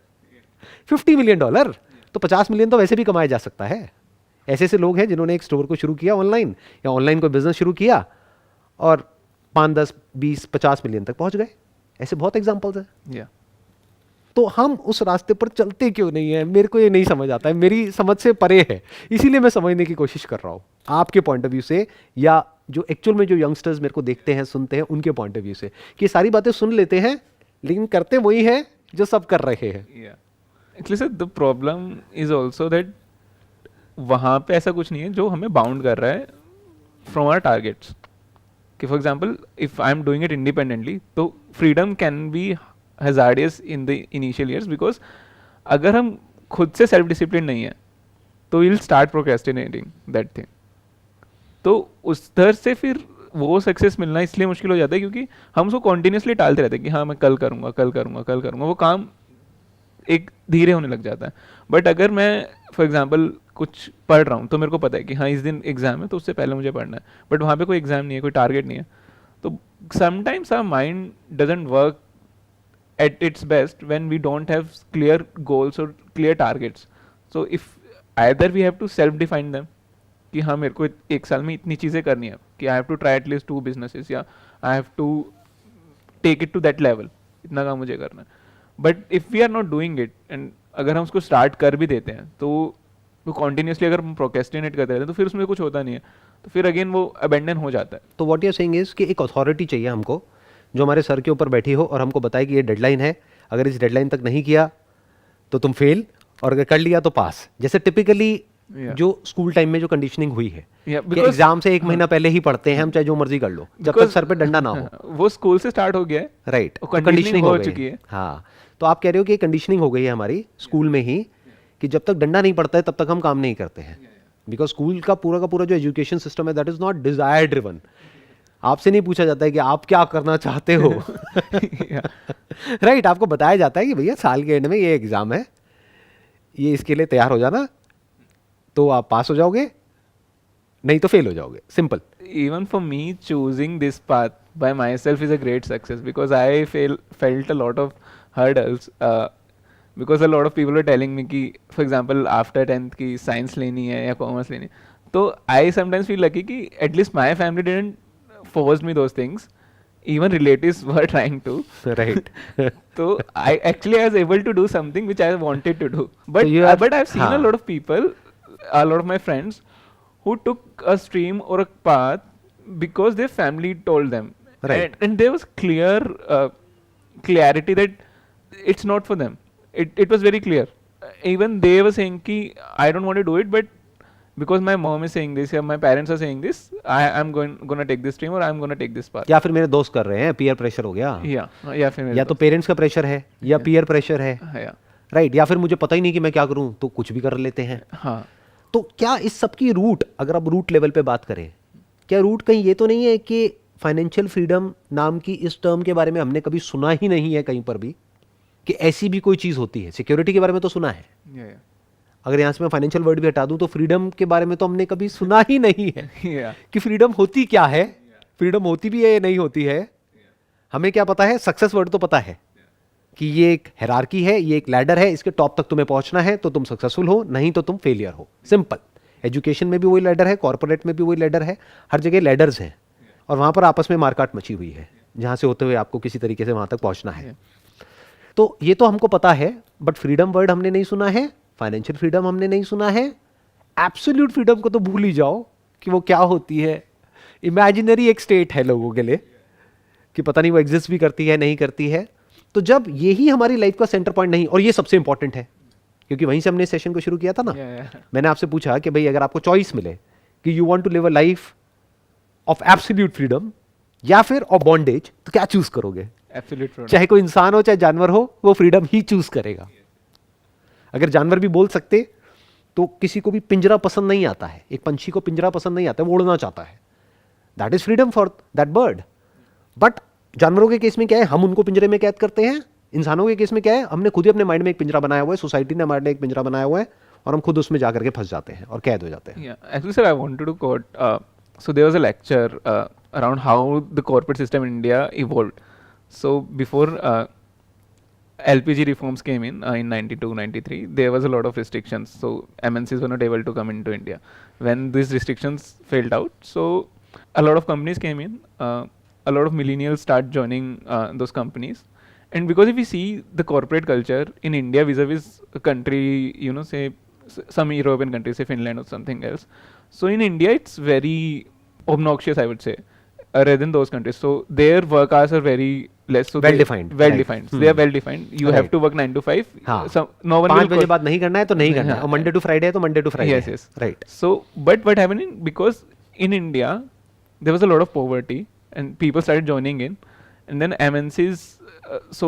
$50 मिलियन। तो 50 मिलियन तो वैसे भी कमाया जा सकता है। ऐसे ऐसे लोग हैं जिन्होंने एक स्टोर को शुरू किया ऑनलाइन, या ऑनलाइन कोई बिजनेस शुरू किया और 5, 10, 20, 50 मिलियन तक पहुंच गए। ऐसे बहुत एग्जांपल्स हैं। Yeah. तो हम उस रास्ते पर चलते क्यों नहीं है? मेरे को ये नहीं समझ आता है, मेरी समझ से परे है। इसीलिए मैं समझने की कोशिश कर रहा हूँ आपके पॉइंट ऑफ व्यू से, या जो एक्चुअल में जो यंगस्टर्स मेरे को देखते हैं, सुनते हैं, उनके पॉइंट ऑफ व्यू से, कि सारी बातें सुन लेते हैं लेकिन करते वही हैं जो सब कर रहे हैं। Yeah. Actually, sir, the problem is also that वहाँ पे ऐसा कुछ नहीं है जो हमें बाउंड कर रहा है फ्रॉम आवर टारगेट्स। कि for example if I am doing it independently, तो freedom can be hazardous in the initial years, because अगर हम खुद से सेल्फ डिसिप्लिन नहीं है तो will start procrastinating that thing. तो उस तरह से फिर वो सक्सेस मिलना इसलिए मुश्किल हो जाता है क्योंकि हम उसको कॉन्टिन्यूसली टालते रहते हैं कि हाँ मैं कल करूँगा, कल करूँगा, कल करूँगा। वो काम एक धीरे होने लग जाता है। बट अगर मैं फॉर एग्जांपल कुछ पढ़ रहा हूँ तो मेरे को पता है कि हाँ इस दिन एग्जाम है तो उससे पहले मुझे पढ़ना है, बट वहाँ पे कोई एग्जाम नहीं है, कोई टारगेट नहीं है, तो sometimes our mind doesn't work at its best when we don't have clear goals और clear targets. So if either we have to self define them कि हाँ मेरे को एक साल में इतनी चीज़ें करनी है कि I have to try at least 2 businesses या I have to take it to that level, इतना काम मुझे करना है. But if we are not doing it and अगर हम उसको स्टार्ट कर भी देते हैं तो वो कॉन्टीन्यूसली अगर हम प्रोकेस्टिनेट करते रहते हैं तो फिर उसमें कुछ होता नहीं है, तो फिर अगेन वो अबेंडन हो जाता है. तो what you are saying is कि एक अथॉरिटी चाहिए हमको जो हमारे सर के ऊपर बैठी हो और हमको बताए कि ये डेडलाइन है, अगर इस डेडलाइन तक नहीं किया तो तुम फेल, और अगर कर लिया तो पास. जैसे टिपिकली जो स्कूल टाइम में जो कंडीशनिंग हुई है कि एग्जाम से एक महीना पहले ही पढ़ते हैं हम, चाहे जो मर्जी कर लो, जब तक सर पे डंडा ना हो. वो स्कूल से स्टार्ट हो गया है, राइट, कंडीशनिंग हो चुकी है. हाँ, तो आप कह रहे हो कि कंडीशनिंग हो गई है हमारी स्कूल में ही कि जब तक डंडा नहीं पड़ता है तब तक हम काम नहीं करते हैं. बिकॉज स्कूल का पूरा जो एजुकेशन सिस्टम है that is not Dzire driven. आपसे नहीं पूछा जाता है कि आप क्या करना चाहते हो. राइट, आपको बताया जाता है कि भैया साल के एंड में ये एग्जाम है, ये इसके लिए तैयार हो जाना, तो आप पास हो जाओगे, नहीं तो फेल हो जाओगे. Simple. Even for me, choosing this path by myself is a great success because I felt a lot of hurdles because a lot of people were telling me कि for example after 10th की science लेनी है या commerce लेनी है, तो I sometimes feel lucky कि at least my family didn't force me those things. Even relatives were trying to. Right. So I was able to do something which I wanted to do. But So but I've seen a lot of people, a lot of my friends who took a stream or a path because their family told them. Right. And there was clarity that it's not for them. It was very clear. Even they were saying ki I don't want to do it, but because my mom is saying this या my parents are saying this, I'm gonna take this stream or I'm gonna take this path. या फिर मेरे दोस्त कर रहे हैं, पीयर प्रेशर हो गया. या फिर मेरे या तो पेरेंट्स का प्रेशर है या पीयर प्रेशर है. या राइट, या फिर मुझे पता ही नहीं कि मैं क्या करूं, तो कुछ भी कर लेते हैं. हाँ. तो क्या इस सब की रूट, अगर आप रूट लेवल पे बात करें, क्या रूट कहीं ये तो नहीं है कि फाइनेंशियल फ्रीडम नाम की इस टर्म के बारे में हमने कभी सुना ही नहीं है कहीं पर भी कि ऐसी भी कोई चीज़ होती है. सिक्योरिटी के बारे में तो सुना है, अगर यहाँ से मैं फाइनेंशियल वर्ड भी हटा दूं तो फ्रीडम के बारे में तो हमने कभी सुना ही नहीं है कि फ्रीडम होती क्या है, फ्रीडम होती भी है या नहीं होती है. हमें क्या पता है, सक्सेस वर्ड तो पता है कि ये एक हायरार्की है, ये एक लैडर है, इसके टॉप तक तुम्हें पहुंचना है तो तुम सक्सेसफुल हो, नहीं तो तुम फेलियर हो. सिंपल. एजुकेशन में भी वही लैडर है, कॉर्पोरेट में भी वही लैडर है, हर जगह लैडर्स हैं और वहां पर आपस में मारकाट मची हुई है जहां से होते हुए आपको किसी तरीके से वहां तक पहुंचना है. तो ये तो हमको पता है, बट फ्रीडम वर्ड हमने नहीं सुना है, फाइनेंशियल फ्रीडम हमने नहीं सुना है, एब्सोल्यूट फ्रीडम को तो भूल ही जाओ कि वो क्या होती है. इमेजिनरी एक स्टेट है लोगों के लिए कि पता नहीं वो एग्जिस्ट भी करती है नहीं करती है. तो जब यही हमारी लाइफ का सेंटर पॉइंट नहीं, और ये सबसे इंपॉर्टेंट है क्योंकि वहीं से हमने सेशन को शुरू किया था ना. मैंने आपसे पूछा कि भाई अगर आपको चॉइस मिले कि you want to live a life of absolute freedom या फिर ऑफ बॉन्डेज, तो क्या चूज करोगे? Absolute freedom. चाहे कोई इंसान हो चाहे जानवर हो, वो फ्रीडम ही चूज करेगा. अगर जानवर भी बोल सकते तो किसी को भी पिंजरा पसंद नहीं आता है. एक पंछी को पिंजरा पसंद नहीं आता है, वो उड़ना चाहता है. That is freedom for that bird. But जानवरों के केस में क्या है, हम उनको पिंजरे में कैद करते हैं. इंसानों के केस में क्या है, हमने खुद ही अपने माइंड में एक पिंजरा बनाया हुआ है, सोसाइटी ने हमारे लिए एक पिंजरा बनाया हुआ है और हम खुद उसमें जाकर के फंस जाते हैं और कैद हो जाते हैं. Actually, sir, I wanted to quote. So there was a lecture around how the corporate system in India evolved. So before LPG reforms came in 92, 93, there was a lot of restrictions. So MNCs were not able to come into India. When these restrictions failed out, so a lot of companies came in. A lot of millennials start joining those companies. And because if we see the corporate culture in India vis-a-vis a country, you know, say some European country, say Finland or something else. So in India, it's very obnoxious, I would say, rather than those countries. So their work hours are very less. So well defined. Well defined. So they are well defined. You have to work 9 to 5. हाँ. So no one 5 बजे बाद नहीं करना है तो नहीं करना है, और मंडे टू फ्राइडे है तो Monday to Friday. Yes, yes. Right. So, but what happening, because in India there was a lot of poverty and people started joining in, and then MNCs. So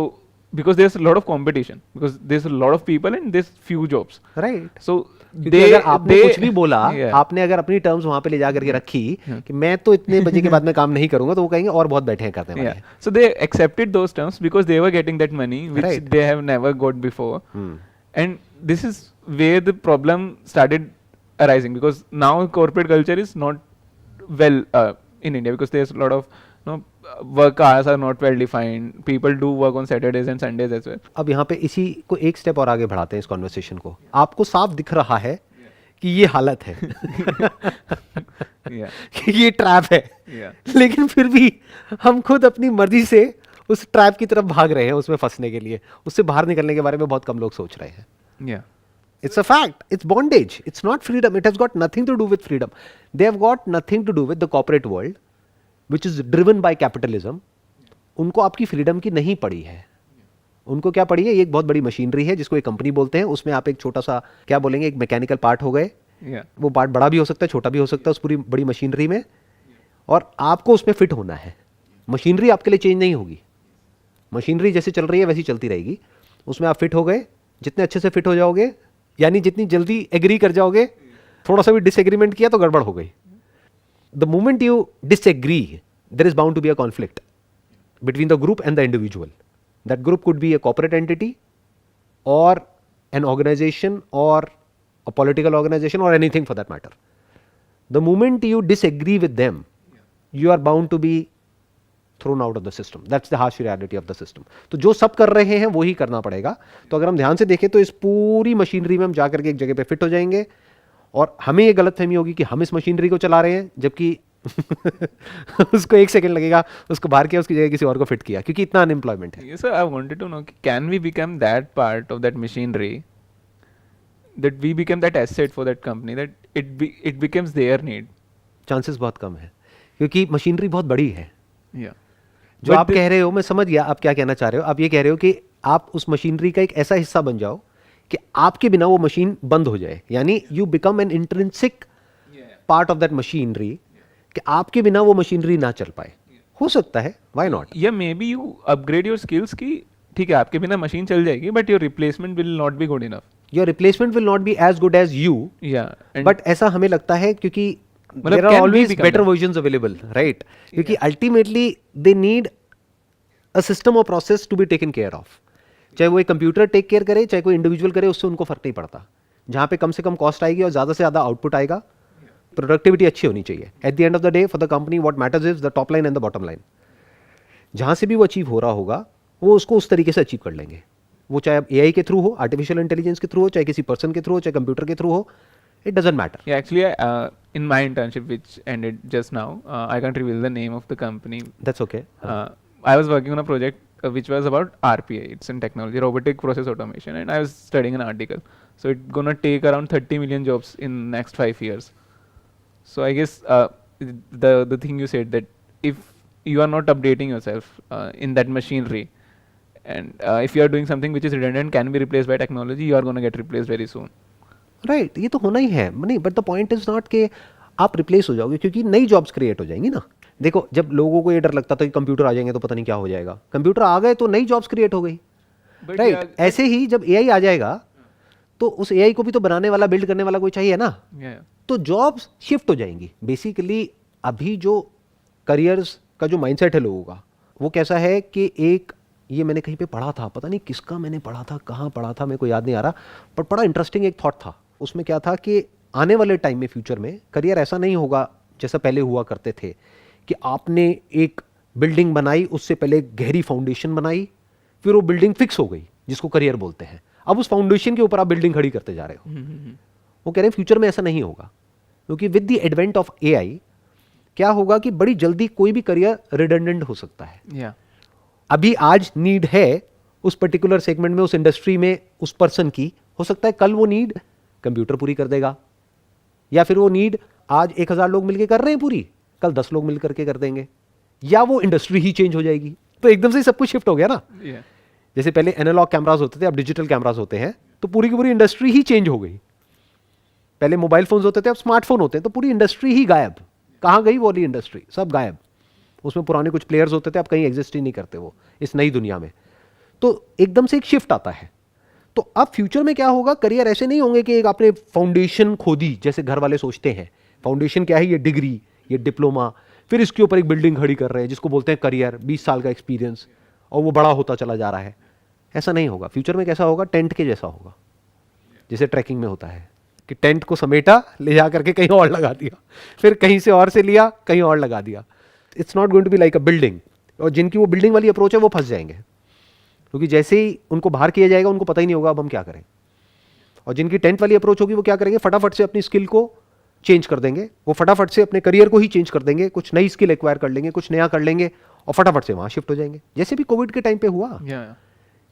because there's a lot of competition, because there's a lot of people and there's few jobs. Right. So अगर आपने कुछ भी बोला, yeah. आपने अगर अपनी टर्म्स वहां पे ले जा करके रखी कि मैं तो इतने बजे के बाद में काम नहीं करूंगा, तो वो कहेंगे और बहुत बैठे हैं करने वाले. Yeah. So they accepted those terms because they were getting that money which Right. they have never got before. And this is where the problem started arising, because now corporate culture is not well in India, because there's a lot of work hours are not well defined. People do work on Saturdays and Sundays as well. अब यहाँ पे इसी को एक स्टेप और आगे बढ़ाते हैं इस कॉन्वर्सेशन को. आपको साफ दिख रहा है कि ये हालत है Yeah. कि ये ट्रैप है, Yeah. लेकिन फिर भी हम खुद अपनी मर्जी से उस ट्रैप की तरफ भाग रहे हैं, उसमें फंसने के लिए. उससे बाहर निकलने के बारे में बहुत कम लोग सोच रहे हैं. Yeah. It's a fact. It's bondage. It's not freedom. It has got nothing to do with freedom. They have got nothing to do with the corporate world, which is driven by capitalism. उनको आपकी फ्रीडम की नहीं पड़ी है. उनको क्या पड़ी है? ये एक बहुत बड़ी मशीनरी है जिसको एक कंपनी बोलते हैं. उसमें आप एक छोटा सा क्या बोलेंगे, एक मैकेनिकल पार्ट हो गए. Yeah. वो पार्ट बड़ा भी हो सकता है, छोटा भी हो सकता है उस पूरी बड़ी मशीनरी में, और आपको उसमें फिट होना है. मशीनरी आपके लिए चेंज नहीं होगी. मशीनरी जैसे चल रही है वैसी चलती रहेगी. उसमें आप फिट हो गए, जितने अच्छे से फिट हो जाओगे, यानी जितनी जल्दी एग्री कर जाओगे, थोड़ा सा भी डिसएग्रीमेंट किया तो गड़बड़ हो गई. The moment you disagree, there is bound to be a conflict between the group and the individual. That group could be a corporate entity or an organization or a political organization or anything for that matter. The moment you disagree with them, you are bound to be thrown out of the system. That's the harsh reality of the system. तो जो सब कर रहे हैं वो ही करना पड़ेगा. तो अगर हम ध्यान से देखें तो इस पूरी मशीनरी में हम जाकर के एक जगह पे फिट हो जाएंगे, और हमें ये गलतफहमी होगी कि हम इस मशीनरी को चला रहे हैं, जबकि उसको एक सेकंड लगेगा उसको बाहर किया, उसकी जगह किसी और को फिट किया, क्योंकि इतना अनएम्प्लॉयमेंट है. Yes, sir. I wanted to know, can we become that part of that machinery, that we become that asset for that company, that it becomes their need. Chances बहुत कम है, क्योंकि मशीनरी बहुत बड़ी है. Yeah. जो But आप कह रहे हो, मैं समझ गया आप क्या कहना चाह रहे हो. आप ये कह रहे हो कि आप उस मशीनरी का एक ऐसा हिस्सा बन जाओ कि आपके बिना वो मशीन बंद हो जाए, यानी you become an intrinsic part of that machinery, कि आपके बिना वो मशीनरी ना चल पाए. हो सकता है, व्हाई नॉट. या may B you upgrade your skills की ठीक है आपके बिना मशीन चल जाएगी, but your replacement will not be good enough. Your replacement will not be as good as you. या बट ऐसा हमें लगता है क्योंकि मतलब there are can we always become better that? Versions available, right. क्योंकि ultimately they need a system और process to be taken care of. चाहे वो एक कंप्यूटर टेक केयर करे, चाहे कोई इंडिविजुअल करे, उससे उनको फर्क नहीं पड़ता. जहाँ पे कम से कम कॉस्ट आएगी और ज़्यादा से ज़्यादा आउटपुट आएगा, प्रोडक्टिविटी अच्छी होनी चाहिए. Eight the end of the day for the company what matters is the top line and the bottom line. जहाँ से भी वो अचीव हो रहा होगा वो उसको उस तरीके से अचीव कर लेंगे. वो चाहे एआई के थ्रू हो, आर्टिफिशियल इंटेलिजेंस के थ्रू हो, चाहे किसी पर्सन के थ्रू हो, चाहे कंप्यूटर के थ्रू हो, it doesn't matter. Yeah, actually, in my internship, which ended just now, I can't reveal the name of the company. That's okay. I was working on a project which was about RPA. It's in technology, robotic process automation, and I was studying an article. So it's gonna take around 30 million jobs in next 5 years. So I guess the thing you said, that if you are not updating yourself in that machinery, and if you are doing something which is redundant, can be replaced by technology, you are gonna get replaced very soon. Right, ये तो होना ही है. नहीं, but the point is not कि आप रिप्लेस हो जाओगे, क्योंकि नई जॉब्स क्रिएट हो जाएंगी ना. देखो, जब लोगों को ये डर लगता था कि कंप्यूटर आ जाएंगे तो पता नहीं क्या हो जाएगा, कंप्यूटर आ गए तो नई जॉब्स क्रिएट हो गई. But right. yeah, ऐसे ही जब एआई आ जाएगा तो उस एआई को भी तो बनाने वाला, बिल्ड करने वाला कोई चाहिए ना. yeah. तो जॉब्स शिफ्ट हो जाएंगी. बेसिकली अभी जो करियर्स का जो माइंडसेट है लोगों का, वो कैसा है कि एक, ये मैंने कहीं पे पढ़ा था, पता नहीं किसका मैंने पढ़ा था, कहाँ पढ़ा था, मेरे को याद नहीं आ रहा, पर बड़ा इंटरेस्टिंग एक थॉट था. उसमें क्या था कि आने वाले टाइम में, फ्यूचर में, करियर ऐसा नहीं होगा जैसा पहले हुआ करते थे कि आपने एक बिल्डिंग बनाई, उससे पहले एक गहरी फाउंडेशन बनाई, फिर वो बिल्डिंग फिक्स हो गई, जिसको करियर बोलते हैं. अब उस फाउंडेशन के ऊपर आप बिल्डिंग खड़ी करते जा रहे हो. वो कह रहे हैं फ्यूचर में ऐसा नहीं होगा, क्योंकि with the advent of AI क्या होगा कि बड़ी जल्दी कोई भी करियर रिडंडेंट हो सकता है. Yeah. अभी आज नीड है उस पर्टिकुलर सेगमेंट में, उस इंडस्ट्री में, उस पर्सन की, हो सकता है कल वो नीड कंप्यूटर पूरी कर देगा, या फिर वो नीड आज 1000 लोग मिलकर कर रहे हैं पूरी, कल 10 लोग मिल करके कर देंगे, या वो इंडस्ट्री ही चेंज हो जाएगी. तो एकदम से सब कुछ शिफ्ट हो गया ना. Yeah. जैसे पहले एनालॉग कैमरास होते थे, अब डिजिटल कैमरास होते हैं, तो पूरी की पूरी इंडस्ट्री ही चेंज हो गई. पहले मोबाइल फोन्स होते थे, अब स्मार्टफोन होते हैं, तो पूरी इंडस्ट्री ही गायब. कहाँ गई वो वाली इंडस्ट्री? सब गायब. उसमें पुराने कुछ प्लेयर्स होते थे, अब कहीं एग्जिस्ट ही नहीं करते वो इस नई दुनिया में. तो एकदम से एक शिफ्ट आता है. तो अब फ्यूचर में क्या होगा, करियर ऐसे नहीं होंगे कि एक आपने फाउंडेशन खोदी, जैसे घर वाले सोचते हैं. फाउंडेशन क्या है? ये डिग्री, ये डिप्लोमा, फिर इसके ऊपर एक बिल्डिंग खड़ी कर रहे हैं जिसको बोलते हैं करियर, 20 साल का एक्सपीरियंस, और वो बड़ा होता चला जा रहा है. ऐसा नहीं होगा. फ्यूचर में कैसा होगा? टेंट के जैसा होगा, जैसे ट्रैकिंग में होता है कि टेंट को समेटा, ले जा करके कहीं और लगा दिया, फिर कहीं से और से लिया, कहीं और लगा दिया. It's not going to be like a building. और जिनकी वो बिल्डिंग वाली अप्रोच है वो फंस जाएंगे, क्योंकि जैसे ही उनको बाहर किया जाएगा उनको पता ही नहीं होगा अब हम क्या करें। और जिनकी टेंथ वाली अप्रोच होगी वो क्या करेंगे, फटाफट से अपनी स्किल को चेंज कर देंगे, वो फटाफट से अपने करियर को ही चेंज कर देंगे, कुछ नई स्किल एक्वायर कर लेंगे, कुछ नया कर लेंगे और फटाफट से वहाँ शिफ्ट हो जाएंगे। जैसे भी कोविड के टाइम पे हुआ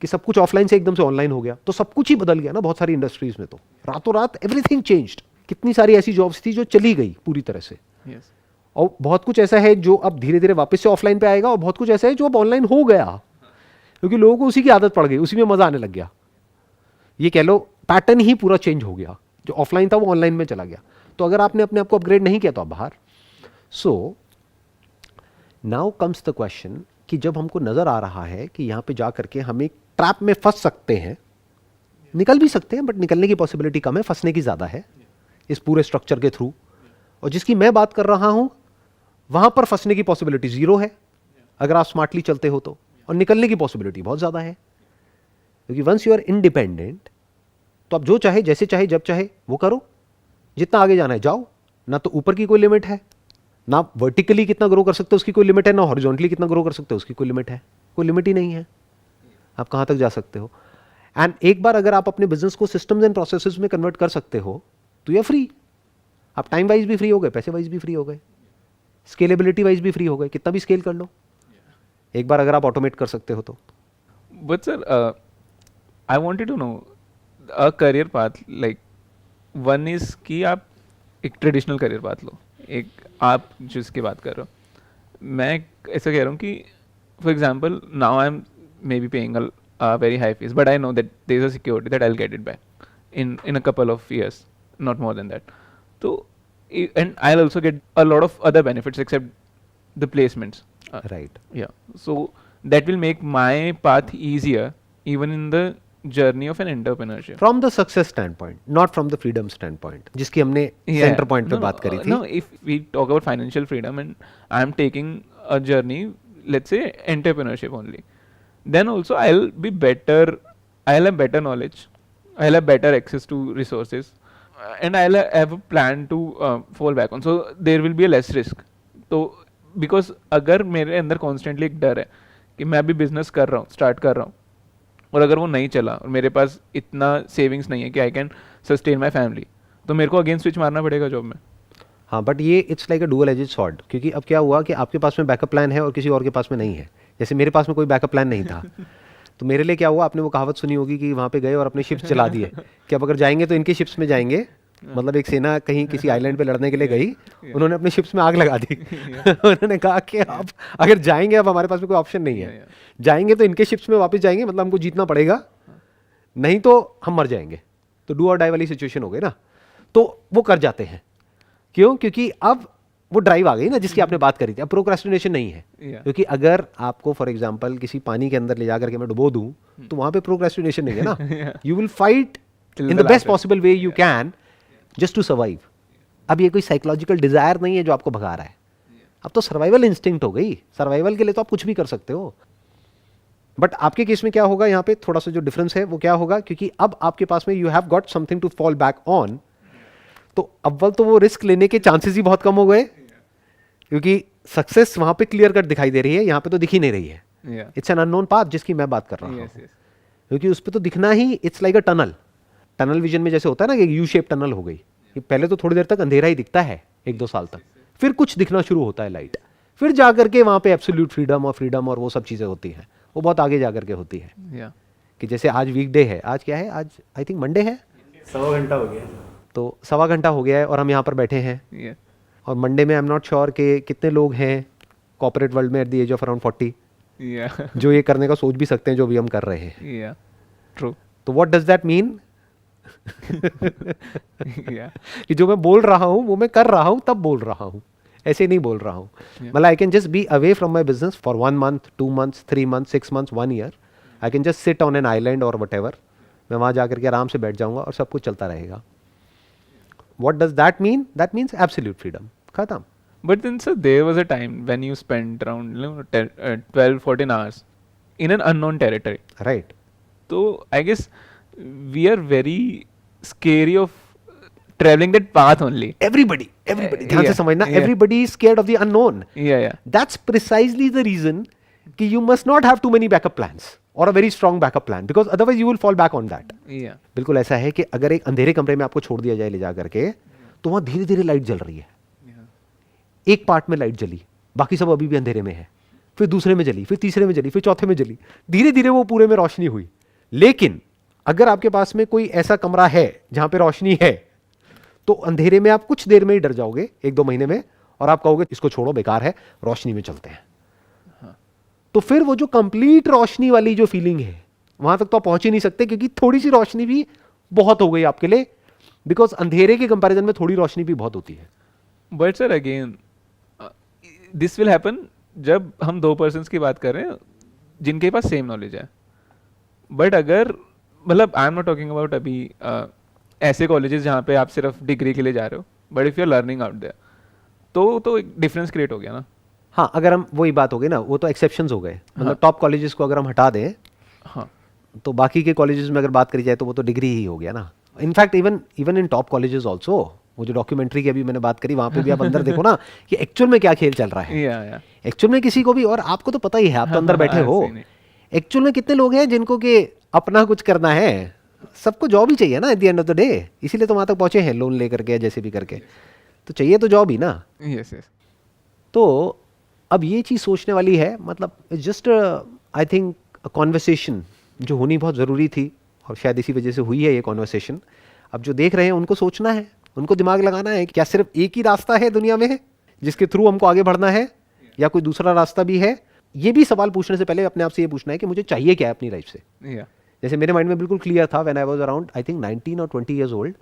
कि सब कुछ ऑफलाइन से एकदम से ऑनलाइन हो गया, तो सब कुछ ही बदल गया ना बहुत सारी इंडस्ट्रीज में, तो रातों रात एवरीथिंग चेंज्ड। कितनी सारी ऐसी जॉब्स थी जो चली गई पूरी तरह से, और बहुत कुछ ऐसा है जो अब धीरे धीरे वापस से ऑफलाइन पे आएगा, और बहुत कुछ ऐसा है जो अब ऑनलाइन हो गया, क्योंकि लोगों को उसी की आदत पड़ गई, उसी में मजा आने लग गया। ये कह लो पैटर्न ही पूरा चेंज हो गया, जो ऑफलाइन था वो ऑनलाइन में चला गया। तो अगर आपने अपने आप को अपग्रेड नहीं किया तो आप बाहर। So now comes the question कि जब हमको नजर आ रहा है कि यहां पे जा करके हम एक ट्रैप में फंस सकते हैं, निकल भी सकते हैं बट निकलने की पॉसिबिलिटी कम है, फंसने की ज्यादा है इस पूरे स्ट्रक्चर के थ्रू, और जिसकी मैं बात कर रहा हूं वहां पर फंसने की पॉसिबिलिटी जीरो है अगर आप स्मार्टली चलते हो तो, और निकलने की पॉसिबिलिटी बहुत ज्यादा है, क्योंकि वंस यू आर इंडिपेंडेंट तो आप जो चाहे जैसे चाहे जब चाहे वो करो, जितना आगे जाना है जाओ, ना तो ऊपर की कोई लिमिट है, ना वर्टिकली कितना ग्रो कर सकते हो उसकी कोई लिमिट है, ना हॉरिजॉन्टली कितना ग्रो कर सकते हो उसकी कोई लिमिट है, कोई लिमिट ही नहीं है, आप कहां तक जा सकते हो। एंड एक बार अगर आप अपने बिजनेस को सिस्टम्स एंड प्रोसेसेस में कन्वर्ट कर सकते हो तो ये फ्री, आप टाइम वाइज भी फ्री हो गए, पैसे वाइज भी फ्री हो गए, स्केलेबिलिटी वाइज भी फ्री हो गए, कितना भी स्केल कर लो एक बार अगर आप ऑटोमेट कर सकते हो तो। But sir I wanted to know a career path, like one is कि आप एक ट्रेडिशनल करियर पाथ लो, एक आप जिसकी बात कर रहे हो, मैं ऐसा कह रहा हूँ कि for example now I am may be paying a very high fees, but I know that there is a security that I'll get it back in a couple of years, not more than that. So and I'll also get a lot of other benefits except the placements. Right. Yeah. So that will make my path easier even in the journey of an entrepreneurship. From the success standpoint, not from the freedom standpoint, जिसकी हमने center point पे बात करी थी। No, if we talk about financial freedom and I'm taking a journey, let's say entrepreneurship only, then also I'll be better, I'll have better knowledge, I'll have better access to resources, and I'll have a plan to fall back on, so there will be a less risk. तो because अगर मेरे अंदर constantly एक डर है कि मैं अभी business कर रहा हूँ, start कर रहा हूँ, और अगर वो नहीं चला और मेरे पास इतना savings नहीं है कि I can sustain my family, तो मेरे को again switch मारना पड़ेगा जॉब में। हाँ, बट ये it's like a dual edged sword, क्योंकि अब क्या हुआ कि आपके पास में बैकअप प्लान है और किसी और के पास में नहीं है। जैसे मेरे पास में कोई बैकअप प्लान नहीं था तो मेरे लिए क्या हुआ, आपने वो कहावत सुनी होगी कि वहाँ पे गए और अपने शिप्स चला दिए कि अब अगर जाएंगे तो इनके शिप्स में जाएंगे, मतलब एक सेना कहीं किसी आइलैंड पे लड़ने के लिए गई, उन्होंने अपने शिप्स में आग लगा दी उन्होंने कहा कि अब अगर जाएंगे, अब हमारे पास में कोई ऑप्शन नहीं है, जाएंगे तो इनके शिप्स में वापस जाएंगे, मतलब हमको जीतना पड़ेगा, नहीं तो हम मर जाएंगे। तो डू और डाई वाली सिचुएशन हो गई ना, तो वो कर जाते हैं। क्यों? क्योंकि अब वो ड्राइव आ गई ना जिसकी आपने बात करी थी, अब प्रोक्रेस्टिनेशन नहीं है। क्योंकि अगर आपको फॉर एग्जांपल किसी पानी के अंदर ले जाकर के मैं डुबो दूं तो वहां पे प्रोक्रेस्टिनेशन नहीं है ना, you will fight in the best possible way you can just to survive. अब ये कोई साइकोलॉजिकल डिजायर नहीं है जो आपको भगा रहा है, अब तो सर्वाइवल इंस्टिंक्ट हो गई। सर्वाइवल के लिए तो आप कुछ भी कर सकते हो, बट आपके केस में क्या होगा, यहाँ पे थोड़ा सा जो डिफरेंस है वो क्या होगा, क्योंकि अब आपके पास में you have got something to fall back on, तो अव्वल तो वो रिस्क लेने के चांसेस ही बहुत कम हो गए, क्योंकि सक्सेस वहां पे क्लियर कट दिखाई दे रही है, यहाँ पे तो दिख ही नहीं रही है। इट्स एन अननोन पाथ जिसकी मैं बात कर रहा हूँ, क्योंकि उस पर तो दिखना ही it's like a tunnel. Tunnel vision में जैसे होता है ना कि यू शेप टनल हो गई, कि पहले तो थोड़ी देर तक अंधेरा ही दिखता है 1-2 साल तक, फिर कुछ दिखना शुरू होता है लाइट, फिर जाकर के वहां पे एब्सोल्यूट फ्रीडम और वो सब चीजें होती हैं, वो बहुत आगे जाकर के होती है। कि जैसे आज वीकडे है, आज क्या है, आज आई थिंक मंडे है, 1.25 घंटा हो गया, तो 1.25 घंटा हो गया है और हम यहाँ पर बैठे हैं। और मंडे में आई एम नॉट श्योर कि कितने लोग हैं कॉर्पोरेट वर्ल्ड में at the age of around 40 जो ये करने का सोच भी सकते हैं जो भी हम कर रहे हैं। ट्रू। तो व्हाट डज दैट मीन कि जो मैं बोल रहा हूँ वो मैं कर रहा हूँ, तब बोल रहा हूँ, ऐसे नहीं बोल रहा हूँ। मतलब I can just be away from my business for 1 month, 2 months, 3 months, 6 months, 1 year। I can just sit on an island और वट एवर, मैं वहाँ जाकर के आराम से बैठ जाऊँगा और सब कुछ चलता रहेगा। What does that mean? That means absolute freedom. Khatam. But then, sir, there was a time when you spent around 12-14 hours in an unknown territory. Right. So I guess we are very scary of traveling that path only. Everybody. ध्यान से समझना, everybody is scared of the unknown. Yeah. That's precisely the reason कि you must not have too many backup plans और a very strong backup plan, because otherwise you will fall back on that. Yeah. बिल्कुल ऐसा है कि अगर एक अंधेरे कमरे में आपको छोड़ दिया जाए ले जा करके, तो वहां धीरे धीरे लाइट जल रही है. Yeah. एक पार्ट में लाइट जली, बाकी सब अभी भी अंधेरे में है, फिर दूसरे में जली, फिर तीसरे में जली, फिर चौथे में जली, धीरे धीरे वो पूरे में रोशनी हुई. लेकिन अगर आपके पास में कोई ऐसा कमरा है जहां पे रोशनी है, तो अंधेरे में आप कुछ देर में ही डर जाओगे, 1-2 महीने में, और आप कहोगे इसको छोड़ो, बेकार है, रोशनी में चलते हैं. तो फिर वो जो कंप्लीट रोशनी वाली जो फीलिंग है, वहां तक तो आप पहुंच ही नहीं सकते, क्योंकि थोड़ी सी रोशनी भी बहुत हो गई आपके लिए, बिकॉज अंधेरे के कंपैरिजन में थोड़ी रोशनी भी बहुत होती है. But sir again this will happen जब हम 2 पर्सन्स की बात कर रहे हैं जिनके पास सेम नॉलेज है. बट अगर मतलब I am not talking about अभी ऐसे कॉलेजेस जहाँ पे आप सिर्फ डिग्री के लिए जा रहे हो, but if you are learning out there, तो एक डिफरेंस क्रिएट हो गया ना. हाँ, अगर हम वही बात हो गई ना, वो तो एक्सेप्शंस हो गए. मतलब टॉप कॉलेजेस को अगर हम हटा दें, हाँ, तो बाकी के कॉलेजेस में अगर बात करी जाए तो वो तो डिग्री ही हो गया ना. In fact even in top colleges also, वो जो डॉक्यूमेंट्री की अभी मैंने बात करी, वहाँ पे भी आप अंदर देखो ना कि एक्चुअल में क्या खेल चल रहा है. या एक्चुअल में किसी को भी, और आपको तो पता ही है, आप तो अंदर बैठे हो, एक्चुअल में कितने लोग हैं जिनको कि अपना कुछ करना है. सबको जॉब ही चाहिए ना eight the end of the day, इसीलिए तो वहाँ तक पहुँचे हैं लोन लेकर के, जैसे भी करके. तो चाहिए तो जॉब ही ना. Yes yes. तो अब ये चीज़ सोचने वाली है, मतलब जस्ट आई थिंक कॉन्वर्सेशन जो होनी बहुत ज़रूरी थी, और शायद इसी वजह से हुई है ये कॉन्वर्सेशन. अब जो देख रहे हैं उनको सोचना है, उनको दिमाग लगाना है कि क्या सिर्फ एक ही रास्ता है दुनिया में जिसके थ्रू हमको आगे बढ़ना है, या कोई दूसरा रास्ता भी है. ये भी सवाल पूछने से पहले अपने आप से ये पूछना है कि मुझे चाहिए क्या है अपनी लाइफ से. या जैसे मेरे माइंड में बिल्कुल क्लियर था when I was around I think 19 और 20 ईयर्स ओल्ड.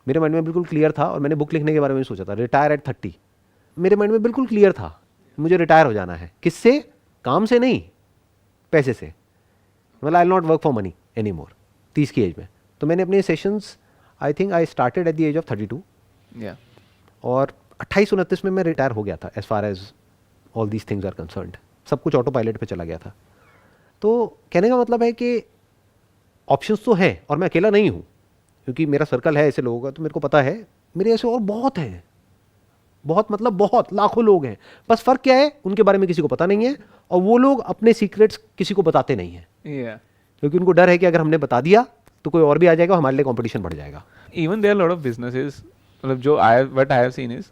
मेरे माइंड में बिल्कुल क्लियर था, और मैंने बुक लिखने के बारे में सोचा था, रिटायर एट 30. मेरे माइंड में बिल्कुल क्लियर था मुझे रिटायर हो जाना है. किससे? काम से नहीं, पैसे से. मतलब I will not work for money any more 30 की एज में. तो मैंने अपने sessions I think I started at the age of 32, या और 28-29 में मैं रिटायर हो गया था as far as all these things are concerned. सब कुछ ऑटो पायलट पे चला गया था. तो कहने का मतलब है कि ऑप्शंस तो हैं, और मैं अकेला नहीं हूँ, क्योंकि मेरा सर्कल है ऐसे लोगों का, तो मेरे को पता है मेरे ऐसे और बहुत हैं, बहुत मतलब बहुत लाखों लोग हैं. बस फ़र्क क्या है, उनके बारे में किसी को पता नहीं है, और वो लोग अपने सीक्रेट्स किसी को बताते नहीं हैं, या क्योंकि उनको डर है कि अगर हमने बता दिया तो कोई और भी आ जाएगा, हमारे लिए कंपटीशन बढ़ जाएगा. Even there lot of businesses, मतलब जो what I have seen is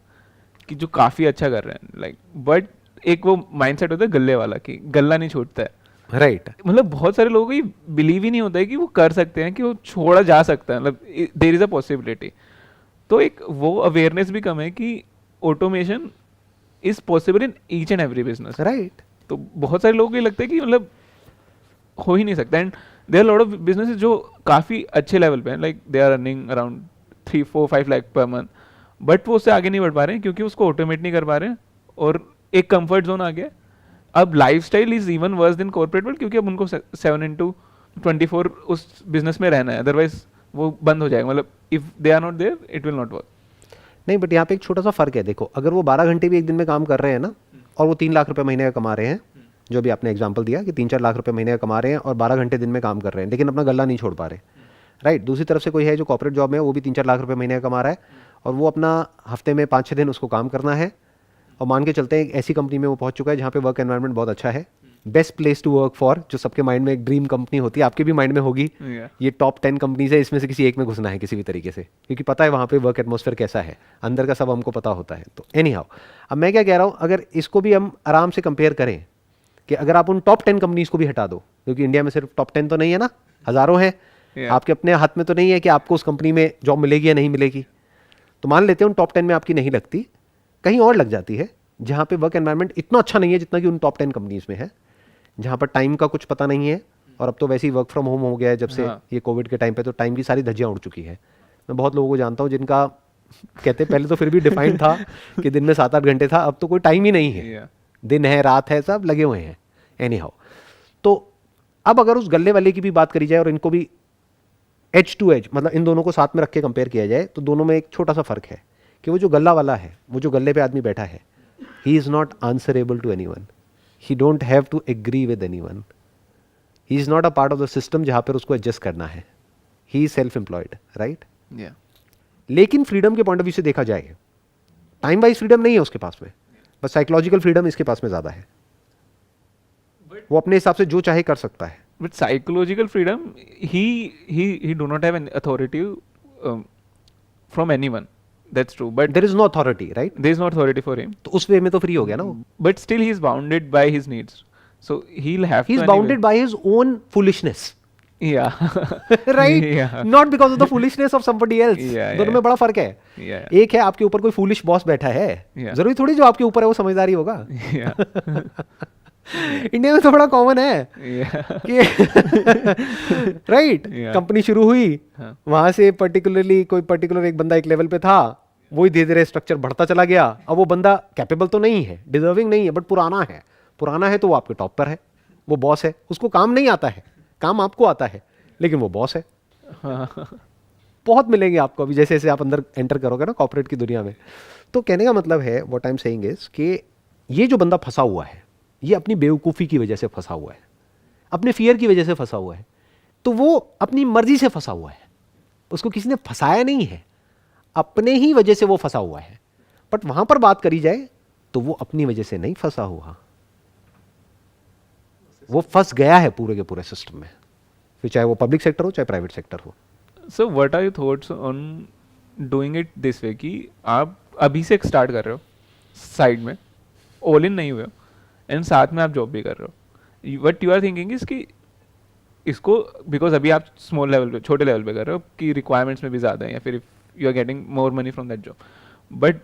कि जो काफ़ी अच्छा कर रहे हैं, लाइक बट एक वो माइंडसेट होता है गल्ले वाला कि गल्ला नहीं छूटता है. राइट. मतलब बहुत सारे लोगों को ये बिलीव ही नहीं होता है कि वो कर सकते हैं, कि वो छोड़ा जा सकता है, मतलब देयर इज अ पॉसिबिलिटी. तो एक वो अवेयरनेस भी कम है कि automation is possible in each and every business. Right. तो बहुत सारे लोगों को ये लगता है कि मतलब हो ही नहीं सकता. And there lot of businesses जो काफ़ी अच्छे लेवल पे हैं, like they are running around 3-4-5 lakh per month, but वो उससे आगे नहीं बढ़ पा रहे हैं क्योंकि उसको ऑटोमेट नहीं कर पा रहे हैं, और एक कंफर्ट जोन आ गया. अब lifestyle is even worse than corporate world, क्योंकि अब उनको 7/24 उस बिजनेस में रहना है, अदरवाइज वो बंद हो जाएगा. मतलब if they are not there it will not work. नहीं, बट यहाँ पे एक छोटा सा फ़र्क है. देखो, अगर वो 12 घंटे भी एक दिन में काम कर रहे हैं ना, और वो 3 लाख रुपए महीने का कमा रहे हैं, जो भी आपने एग्जांपल दिया कि 3-4 लाख रुपए महीने का कमा रहे हैं और 12 घंटे दिन में काम कर रहे हैं, लेकिन अपना गल्ला नहीं छोड़ पा रहे. राइट. दूसरी तरफ से कोई है जो कॉर्पोरेट जॉब में है, वो भी 3-4 लाख रुपए महीने का कमा रहा है, और वो अपना हफ्ते में 5-6 दिन उसको काम करना है, और मान के चलते हैं एक ऐसी कंपनी में वो पहुंच चुका है जहाँ पे वर्क एनवायरनमेंट बहुत अच्छा है, best place to work for, जो सबके माइंड में एक ड्रीम कंपनी होती है, आपके भी माइंड में होगी. ये टॉप 10 कंपनीज है, इसमें से किसी एक में घुसना है किसी भी तरीके से, क्योंकि पता है वहाँ पे वर्क एटमॉस्फेयर कैसा है, अंदर का सब हमको पता होता है. तो एनी हाउ, अब मैं क्या कह रहा हूँ, अगर इसको भी हम आराम से कंपेयर करें कि अगर आप उन टॉप 10 कंपनीज को भी हटा दो, क्योंकि इंडिया में सिर्फ टॉप 10 तो नहीं है ना, हज़ारों हैं. आपके अपने हाथ में तो नहीं है कि आपको उस कंपनी में जॉब मिलेगी या नहीं मिलेगी. तो मान लेते हैं उन टॉप 10 में आपकी नहीं लगती, कहीं और लग जाती है जहाँ पे वर्क एनवायरनमेंट इतना अच्छा नहीं है जितना कि उन टॉप 10 कंपनीज में है, जहाँ पर टाइम का कुछ पता नहीं है, और अब तो वैसे ही वर्क फ्रॉम होम हो गया है जब से ये कोविड के टाइम पे, तो टाइम की सारी धज्जियाँ उड़ चुकी है. मैं बहुत लोगों को जानता हूँ जिनका कहते पहले तो फिर भी डिफाइंड था कि दिन में 7-8 घंटे था, अब तो कोई टाइम ही नहीं है, दिन है रात है सब लगे हुए हैं. एनी हाउ, तो अब अगर उस गल्ले वाले की भी बात करी जाए और इनको भी एज टू एज, मतलब इन दोनों को साथ में रख के कंपेयर किया जाए, तो दोनों में एक छोटा सा फर्क है कि वो जो गल्ला वाला है, वो जो गल्ले पे आदमी बैठा है, he is not answerable to anyone, he don't have to agree with anyone, he is not a part of the system जहाँ पर उसको एडजस्ट करना है. He is self employed. Right. लेकिन फ्रीडम के पॉइंट ऑफ व्यू से देखा जाए, टाइम वाइज फ्रीडम नहीं है उसके पास में, बस साइकोलॉजिकल फ्रीडम इसके पास में ज़्यादा है. वो अपने हिसाब से जो चाहे कर सकता है. But psychological freedom, he do not have an authority from anyone. That's true. But There is no authority, right? there is no authority for him. तो उस वे में तो फ्री हो गया ना वो. But still he is bounded by his needs. So he'll have He is to bounded by his own foolishness. Yeah. Right? Yeah. Not because of the foolishness of somebody else. Yeah, दोनों yeah. में बड़ा फर्क है. Yeah. एक है आपके ऊपर कोई फूलिश बॉस बैठा है. Yeah. जरूरी थोड़ी जो आपके ऊपर है वो समझदारी होगा. Yeah. इंडिया में तो बड़ा कॉमन है Yeah. कि राइट, Yeah. कंपनी शुरू हुई, हाँ. वहां से पर्टिकुलरली कोई पर्टिकुलर एक बंदा एक लेवल पे था, वही धीरे धीरे स्ट्रक्चर बढ़ता चला गया. अब वो बंदा कैपेबल तो नहीं है, डिजर्विंग नहीं है, बट पुराना है तो वो आपके टॉप पर है, वो बॉस है. उसको काम नहीं आता है, काम आपको आता है, लेकिन वो बॉस है. बहुत मिलेंगे आपको अभी जैसे जैसे आप अंदर एंटर करोगे ना कॉर्पोरेट की दुनिया में. तो कहने का मतलब है, what I am saying is कि ये जो बंदा फंसा हुआ है, ये अपनी बेवकूफ़ी की वजह से फंसा हुआ है, अपने फियर की वजह से फंसा हुआ है. तो वो अपनी मर्जी से फंसा हुआ है, उसको किसी ने फंसाया नहीं है, अपने ही वजह से वो फंसा हुआ है. बट वहां पर बात करी जाए तो वो अपनी वजह से नहीं फंसा हुआ, वो फंस गया है पूरे के पूरे सिस्टम में, फिर चाहे वो पब्लिक सेक्टर हो चाहे प्राइवेट सेक्टर हो. So what are your thoughts on doing it this way कि आप अभी से स्टार्ट कर रहे हो साइड में, ऑल इन नहीं हुए हो, एंड साथ में आप जॉब भी कर रहे हो. What you are thinking is कि इसको, बिकॉज अभी आप स्मॉल लेवल पे, छोटे लेवल पे कर रहे हो कि रिक्वायरमेंट्स में भी ज़्यादा है, या फिर you are getting more money from that job, but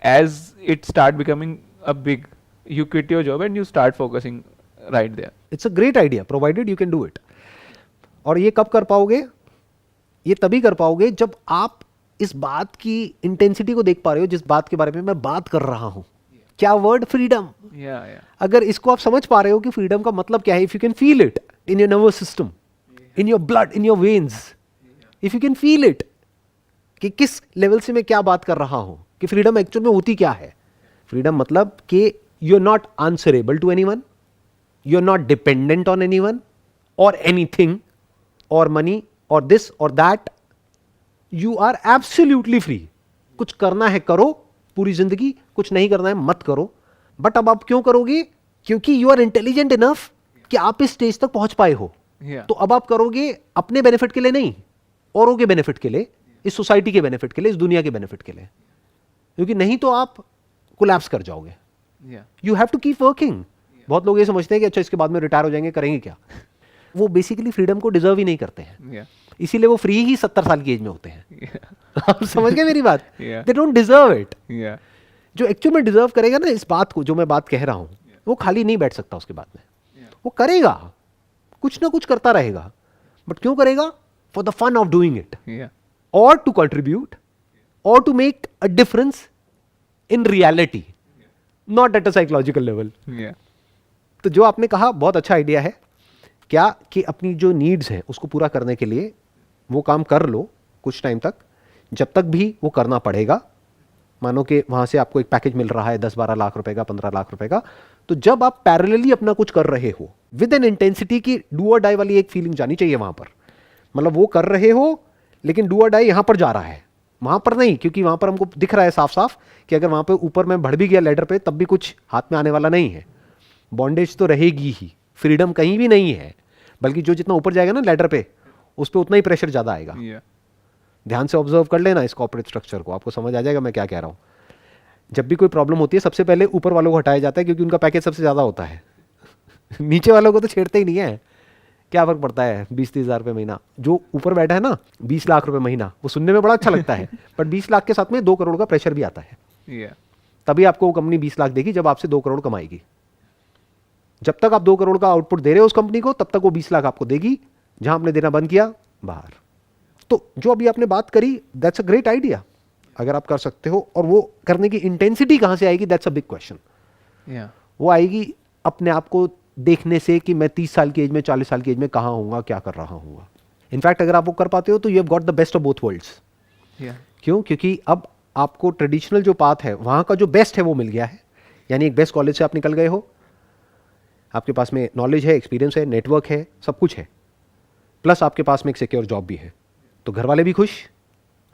as it start becoming a big, you quit your job and you start focusing right there. It's a great idea provided you can do it. और ये कब कर पाओगे? ये तभी कर पाओगे जब आप इस बात की इंटेंसिटी को देख पा रहे हो जिस बात के बारे में मैं बात कर रहा हूं. क्या वर्ड? फ्रीडम. अगर इसको आप समझ पा रहे हो कि फ्रीडम का मतलब क्या है, if you can feel it in your nervous system, in your blood, in your veins, if you can feel it कि किस लेवल से मैं क्या बात कर रहा हूं, कि फ्रीडम एक्चुअल में होती क्या है. फ्रीडम मतलब कि you are not answerable to anyone, you are not dependent on anyone और एनीथिंग और मनी और दिस और that. You are absolutely free. कुछ करना है करो पूरी जिंदगी, कुछ नहीं करना है मत करो. बट अब आप क्यों करोगे? क्योंकि यू आर इंटेलिजेंट इनफ कि आप इस स्टेज तक पहुंच पाए हो. तो अब आप करोगे अपने बेनिफिट के लिए नहीं, औरों के बेनिफिट के लिए, इस सोसाइटी के बेनिफिट के लिए, इस दुनिया के बेनिफिट के लिए. क्योंकि नहीं तो आप कोलैप्स कर जाओगे. You have to keep working. बहुत लोग ये समझते हैं कि अच्छा इसके बाद में रिटायर हो जाएंगे, करेंगे क्या. वो बेसिकली फ्रीडम को डिजर्व ही नहीं करते हैं, इसीलिए वो फ्री ही 70 साल की एज में होते हैं. आप समझ गए मेरी बात? They don't deserve it. जो एक्चुअल में डिजर्व करेगा ना इस बात को, जो मैं बात कह रहा हूं, वो खाली नहीं बैठ सकता उसके बाद में. वो करेगा, कुछ ना कुछ करता रहेगा. बट क्यों करेगा? For the fun of doing it, और टू कंट्रीब्यूट, और to make a difference in reality, not at a psychological level. तो जो आपने कहा बहुत अच्छा आइडिया है. क्या कि अपनी जो नीड्स हैं उसको पूरा करने के लिए वो काम कर लो कुछ टाइम तक, जब तक भी वो करना पड़ेगा. मानो कि वहाँ से आपको एक पैकेज मिल रहा है 10-12 लाख रुपए का, 15 लाख रुपए का, तो जब आप पैरेलली अपना कुछ कर रहे हो विद एन इंटेंसिटी की डू और डाई वाली एक फीलिंग जानी चाहिए वहाँ पर. मतलब वो कर रहे हो लेकिन डू और डाई यहाँ पर जा रहा है, वहाँ पर नहीं. क्योंकि वहाँ पर हमको दिख रहा है साफ साफ कि अगर वहाँ पर ऊपर मैं बढ़ भी गया लेडर पे तब भी कुछ हाथ में आने वाला नहीं है. बॉन्डेज तो रहेगी ही, फ्रीडम कहीं भी नहीं है. बल्कि जो जितना ऊपर जाएगा ना लेडर पे, उस पर उतना ही प्रेशर ज़्यादा आएगा. ध्यान से ऑब्जर्व कर लेना इस कॉर्पोरेट स्ट्रक्चर को, आपको समझ आ जाएगा मैं क्या कह रहा हूँ. जब भी कोई प्रॉब्लम होती है सबसे पहले ऊपर वालों को हटाया जाता है, क्योंकि उनका पैकेज सबसे ज़्यादा होता है. नीचे वालों को तो छेड़ते ही नहीं है. क्या फ़र्क पड़ता है 20-30 हज़ार रुपये महीना. जो ऊपर बैठा है ना 20 लाख रुपये महीना, वो सुनने में बड़ा अच्छा लगता है, बट 20 लाख के साथ में 2 करोड़ का प्रेशर भी आता है. तभी आपको वो कंपनी 20 लाख देगी जब आपसे 2 करोड़ कमाएगी. जब तक आप 2 करोड़ का आउटपुट दे रहे हो उस कंपनी को, तब तक वो 20 लाख आपको देगी. जहां आपने देना बंद किया, बाहर. तो जो अभी आपने बात करी, दैट्स अ ग्रेट आइडिया अगर आप कर सकते हो. और वो करने की इंटेंसिटी कहां से आएगी, दैट्स अ बिग क्वेश्चन. वो आएगी अपने आप को देखने से कि मैं 30 साल की एज में, 40 साल की एज में कहां हूंगा, क्या कर रहा हूँ. इनफैक्ट अगर आप वो कर पाते हो तो you have got the best of both worlds. क्यों? क्योंकि अब आपको ट्रेडिशनल जो पाथ है वहां का जो बेस्ट है वो मिल गया है. यानी एक बेस्ट कॉलेज से आप निकल गए हो, आपके पास में नॉलेज है, एक्सपीरियंस है, नेटवर्क है, सब कुछ है, प्लस आपके पास में एक सिक्योर जॉब भी है. तो घर वाले भी खुश,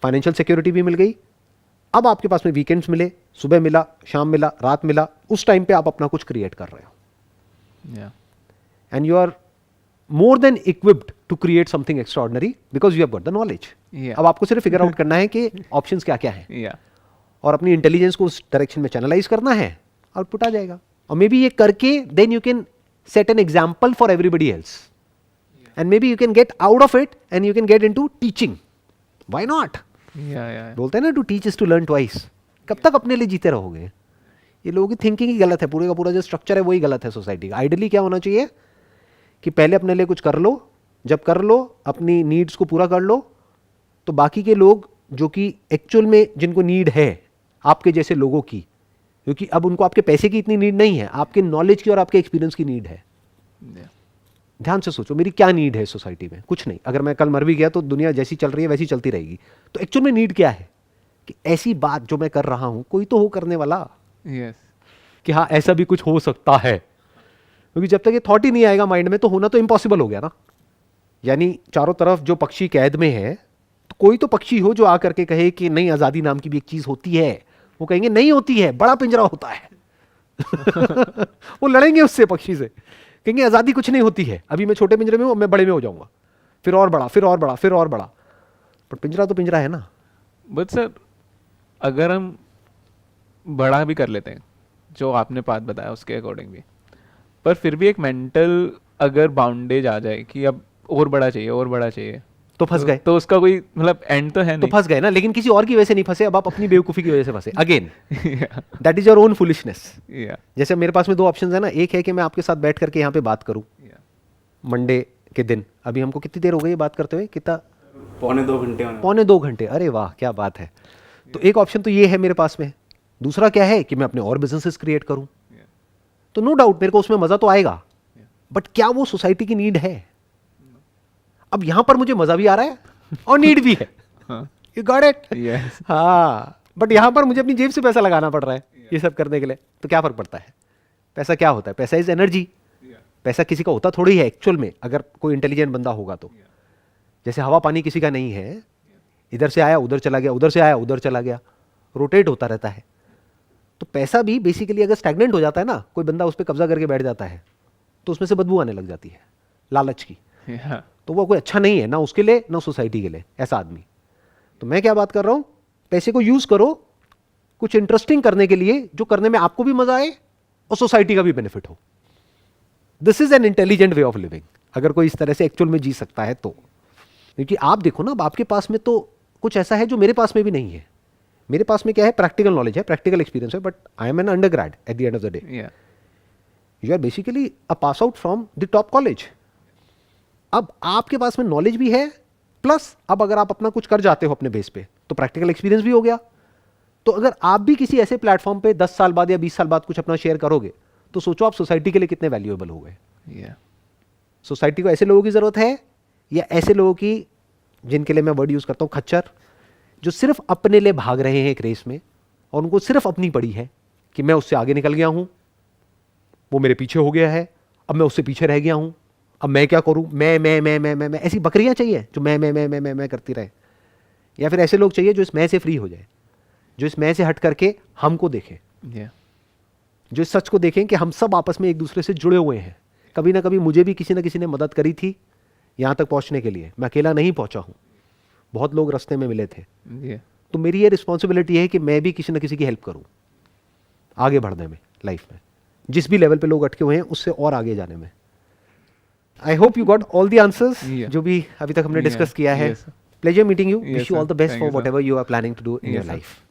फाइनेंशियल सिक्योरिटी भी मिल गई. अब आपके पास में वीकेंड्स मिले, सुबह मिला, शाम मिला, रात मिला, उस टाइम पे आप अपना कुछ क्रिएट कर रहे हो. and you are more than equipped to create something extraordinary because you have got the knowledge. Yeah. अब आपको सिर्फ फिगर आउट करना है कि ऑप्शंस क्या क्या हैं Yeah. और अपनी इंटेलिजेंस को उस डायरेक्शन में चैनलाइज करना है, आउटपुट आ जाएगा. और मे बी ये करके then you can set an example for everybody else and may be you can get out of it and you can get into teaching. Why not? Yeah. बोलते हैं ना, to teach is to learn twice. कब तक अपने लिए जीते रहोगे? ये लोगों की थिंकिंग ही गलत है, पूरे का पूरा जो स्ट्रक्चर है वही गलत है सोसाइटी का. आइडियली क्या होना चाहिए कि पहले अपने लिए कुछ कर लो, जब कर लो अपनी नीड्स को पूरा कर लो, तो बाकी के लोग जो कि एक्चुअल में जिनको नीड है आपके जैसे लोगों की, क्योंकि अब उनको आपके पैसे की इतनी नीड नहीं है, आपके नॉलेज की और आपके एक्सपीरियंस की नीड है. Yeah. ध्यान से सोचो, मेरी क्या नीड है सोसाइटी में? कुछ नहीं. अगर मैं कल मर भी गया तो दुनिया जैसी चल रही है वैसी चलती रहेगी. तो एक्चुअल में नीड क्या है कि ऐसी बात जो मैं कर रहा हूं कोई तो हो करने वाला, Yes. कि हाँ ऐसा भी कुछ हो सकता है. क्योंकि जब तक ये थॉट ही नहीं आएगा माइंड में तो होना तो इम्पॉसिबल हो गया ना. यानी चारों तरफ जो पक्षी कैद में है, तो कोई तो पक्षी हो जो आकर के कहे कि नहीं, आज़ादी नाम की भी एक चीज़ होती है. वो कहेंगे नहीं होती है, बड़ा पिंजरा होता है. वो लड़ेंगे उससे, पक्षी से, कहेंगे आज़ादी कुछ नहीं होती है, अभी मैं छोटे पिंजरे में हूँ, मैं बड़े में हो जाऊंगा, फिर और बड़ा, फिर और बड़ा, फिर और बड़ा. पर पिंजरा तो पिंजरा है ना. बट सर, अगर हम बड़ा भी कर लेते हैं जो आपने बात बताया उसके अकॉर्डिंग भी, पर फिर भी एक मेंटल अगर बाउंडेज आ जाए कि अब और बड़ा चाहिए, और बड़ा चाहिए, तो फंस गए. तो उसका कोई मतलब एंड तो है तो नहीं. फंस गए ना. लेकिन किसी और की वजह से नहीं फंसे, अब आप अपनी बेवकूफ़ी की वजह से फंसे. Again Yeah. That is your own foolishness. Yeah. जैसे मेरे पास में दो ऑप्शन है ना. एक है कि मैं आपके साथ बैठ करके यहाँ पे बात करूँ Yeah. मंडे के दिन. अभी हमको कितनी देर हो गई बात करते हुए? कितना? 2.25 घंटे होने पौने 2 घंटे. अरे वाह, क्या बात है. तो एक ऑप्शन तो ये है मेरे पास में. दूसरा क्या है कि मैं अपने और बिजनेसेस क्रिएट करूँ. Yeah. तो नो डाउट मेरे को उसमें मज़ा तो आएगा, बट क्या वो सोसाइटी की नीड है? अब यहाँ पर मुझे मज़ा भी आ रहा है और नीड भी है. हाँ. You got it? Yes. हाँ, बट यहाँ पर मुझे अपनी जेब से पैसा लगाना पड़ रहा है ये सब करने के लिए. तो क्या फ़र्क पड़ता है? पैसा क्या होता है? पैसा इज एनर्जी. पैसा किसी का होता थोड़ी है एक्चुअल में, अगर कोई इंटेलिजेंट बंदा होगा तो. जैसे हवा पानी किसी का नहीं है, इधर से आया उधर चला गया, उधर से आया उधर चला गया, रोटेट होता रहता है. तो पैसा भी बेसिकली अगर स्टैग्नेंट हो जाता है ना, कोई बंदा उस पर कब्जा करके बैठ जाता है, तो उसमें से बदबू आने लग जाती है, लालच की. Yeah. तो वो कोई अच्छा नहीं है ना उसके लिए, ना सोसाइटी के लिए, ऐसा आदमी. तो मैं क्या बात कर रहा हूं, पैसे को यूज करो कुछ इंटरेस्टिंग करने के लिए, जो करने में आपको भी मजा आए और सोसाइटी का भी बेनिफिट हो. This is an intelligent way of living, अगर कोई इस तरह से एक्चुअल में जी सकता है तो. क्योंकि आप देखो ना, अब आपके पास में तो कुछ ऐसा है जो मेरे पास में भी नहीं है. मेरे पास में क्या है? प्रैक्टिकल नॉलेज है, प्रैक्टिकल एक्सपीरियंस है, but I am an undergrad at the end of the day. Yeah. You are basically a pass out from the top college. अब आपके पास में नॉलेज भी है, प्लस अब अगर आप अपना कुछ कर जाते हो अपने बेस पे, तो प्रैक्टिकल एक्सपीरियंस भी हो गया. तो अगर आप भी किसी ऐसे प्लेटफॉर्म पे 10 साल बाद या 20 साल बाद कुछ अपना शेयर करोगे, तो सोचो आप सोसाइटी के लिए कितने वैल्यूएबल हो गए. Yeah. सोसाइटी को ऐसे लोगों की ज़रूरत है, या ऐसे लोगों की जिनके लिए मैं वर्ड यूज़ करता हूँ खच्चर, जो सिर्फ अपने लिए भाग रहे हैं एक रेस में, और उनको सिर्फ अपनी पड़ी है कि मैं उससे आगे निकल गया हूँ, वो मेरे पीछे हो गया है, अब मैं उससे पीछे रह गया हूँ, अब मैं क्या करूँ? मैं ऐसी बकरियाँ चाहिए जो मैं करती रहे. या फिर ऐसे लोग चाहिए जो इस मैं से फ्री हो जाए, जो इस मैं से हट करके हमको देखे, Yeah. जो इस सच को देखें कि हम सब आपस में एक दूसरे से जुड़े हुए हैं. कभी ना कभी मुझे भी किसी ना किसी ने मदद करी थी यहाँ तक पहुँचने के लिए, मैं अकेला नहीं पहुँचा हूँ, बहुत लोग रास्ते में मिले थे. Yeah. तो मेरी ये रिस्पॉन्सिबिलिटी है कि मैं भी किसी ना किसी की हेल्प करूँ आगे बढ़ने में, लाइफ में, जिस भी लेवल पे लोग अटके हुए हैं उससे और आगे जाने में. I hope you got all the answers Yeah. जो भी अभी तक हमने Yeah. डिस्कस किया है. Yes. Pleasure meeting you. Yes, wish you sir. All the best Thank for you, sir. Whatever you are planning to do in Yes, your sir. Life.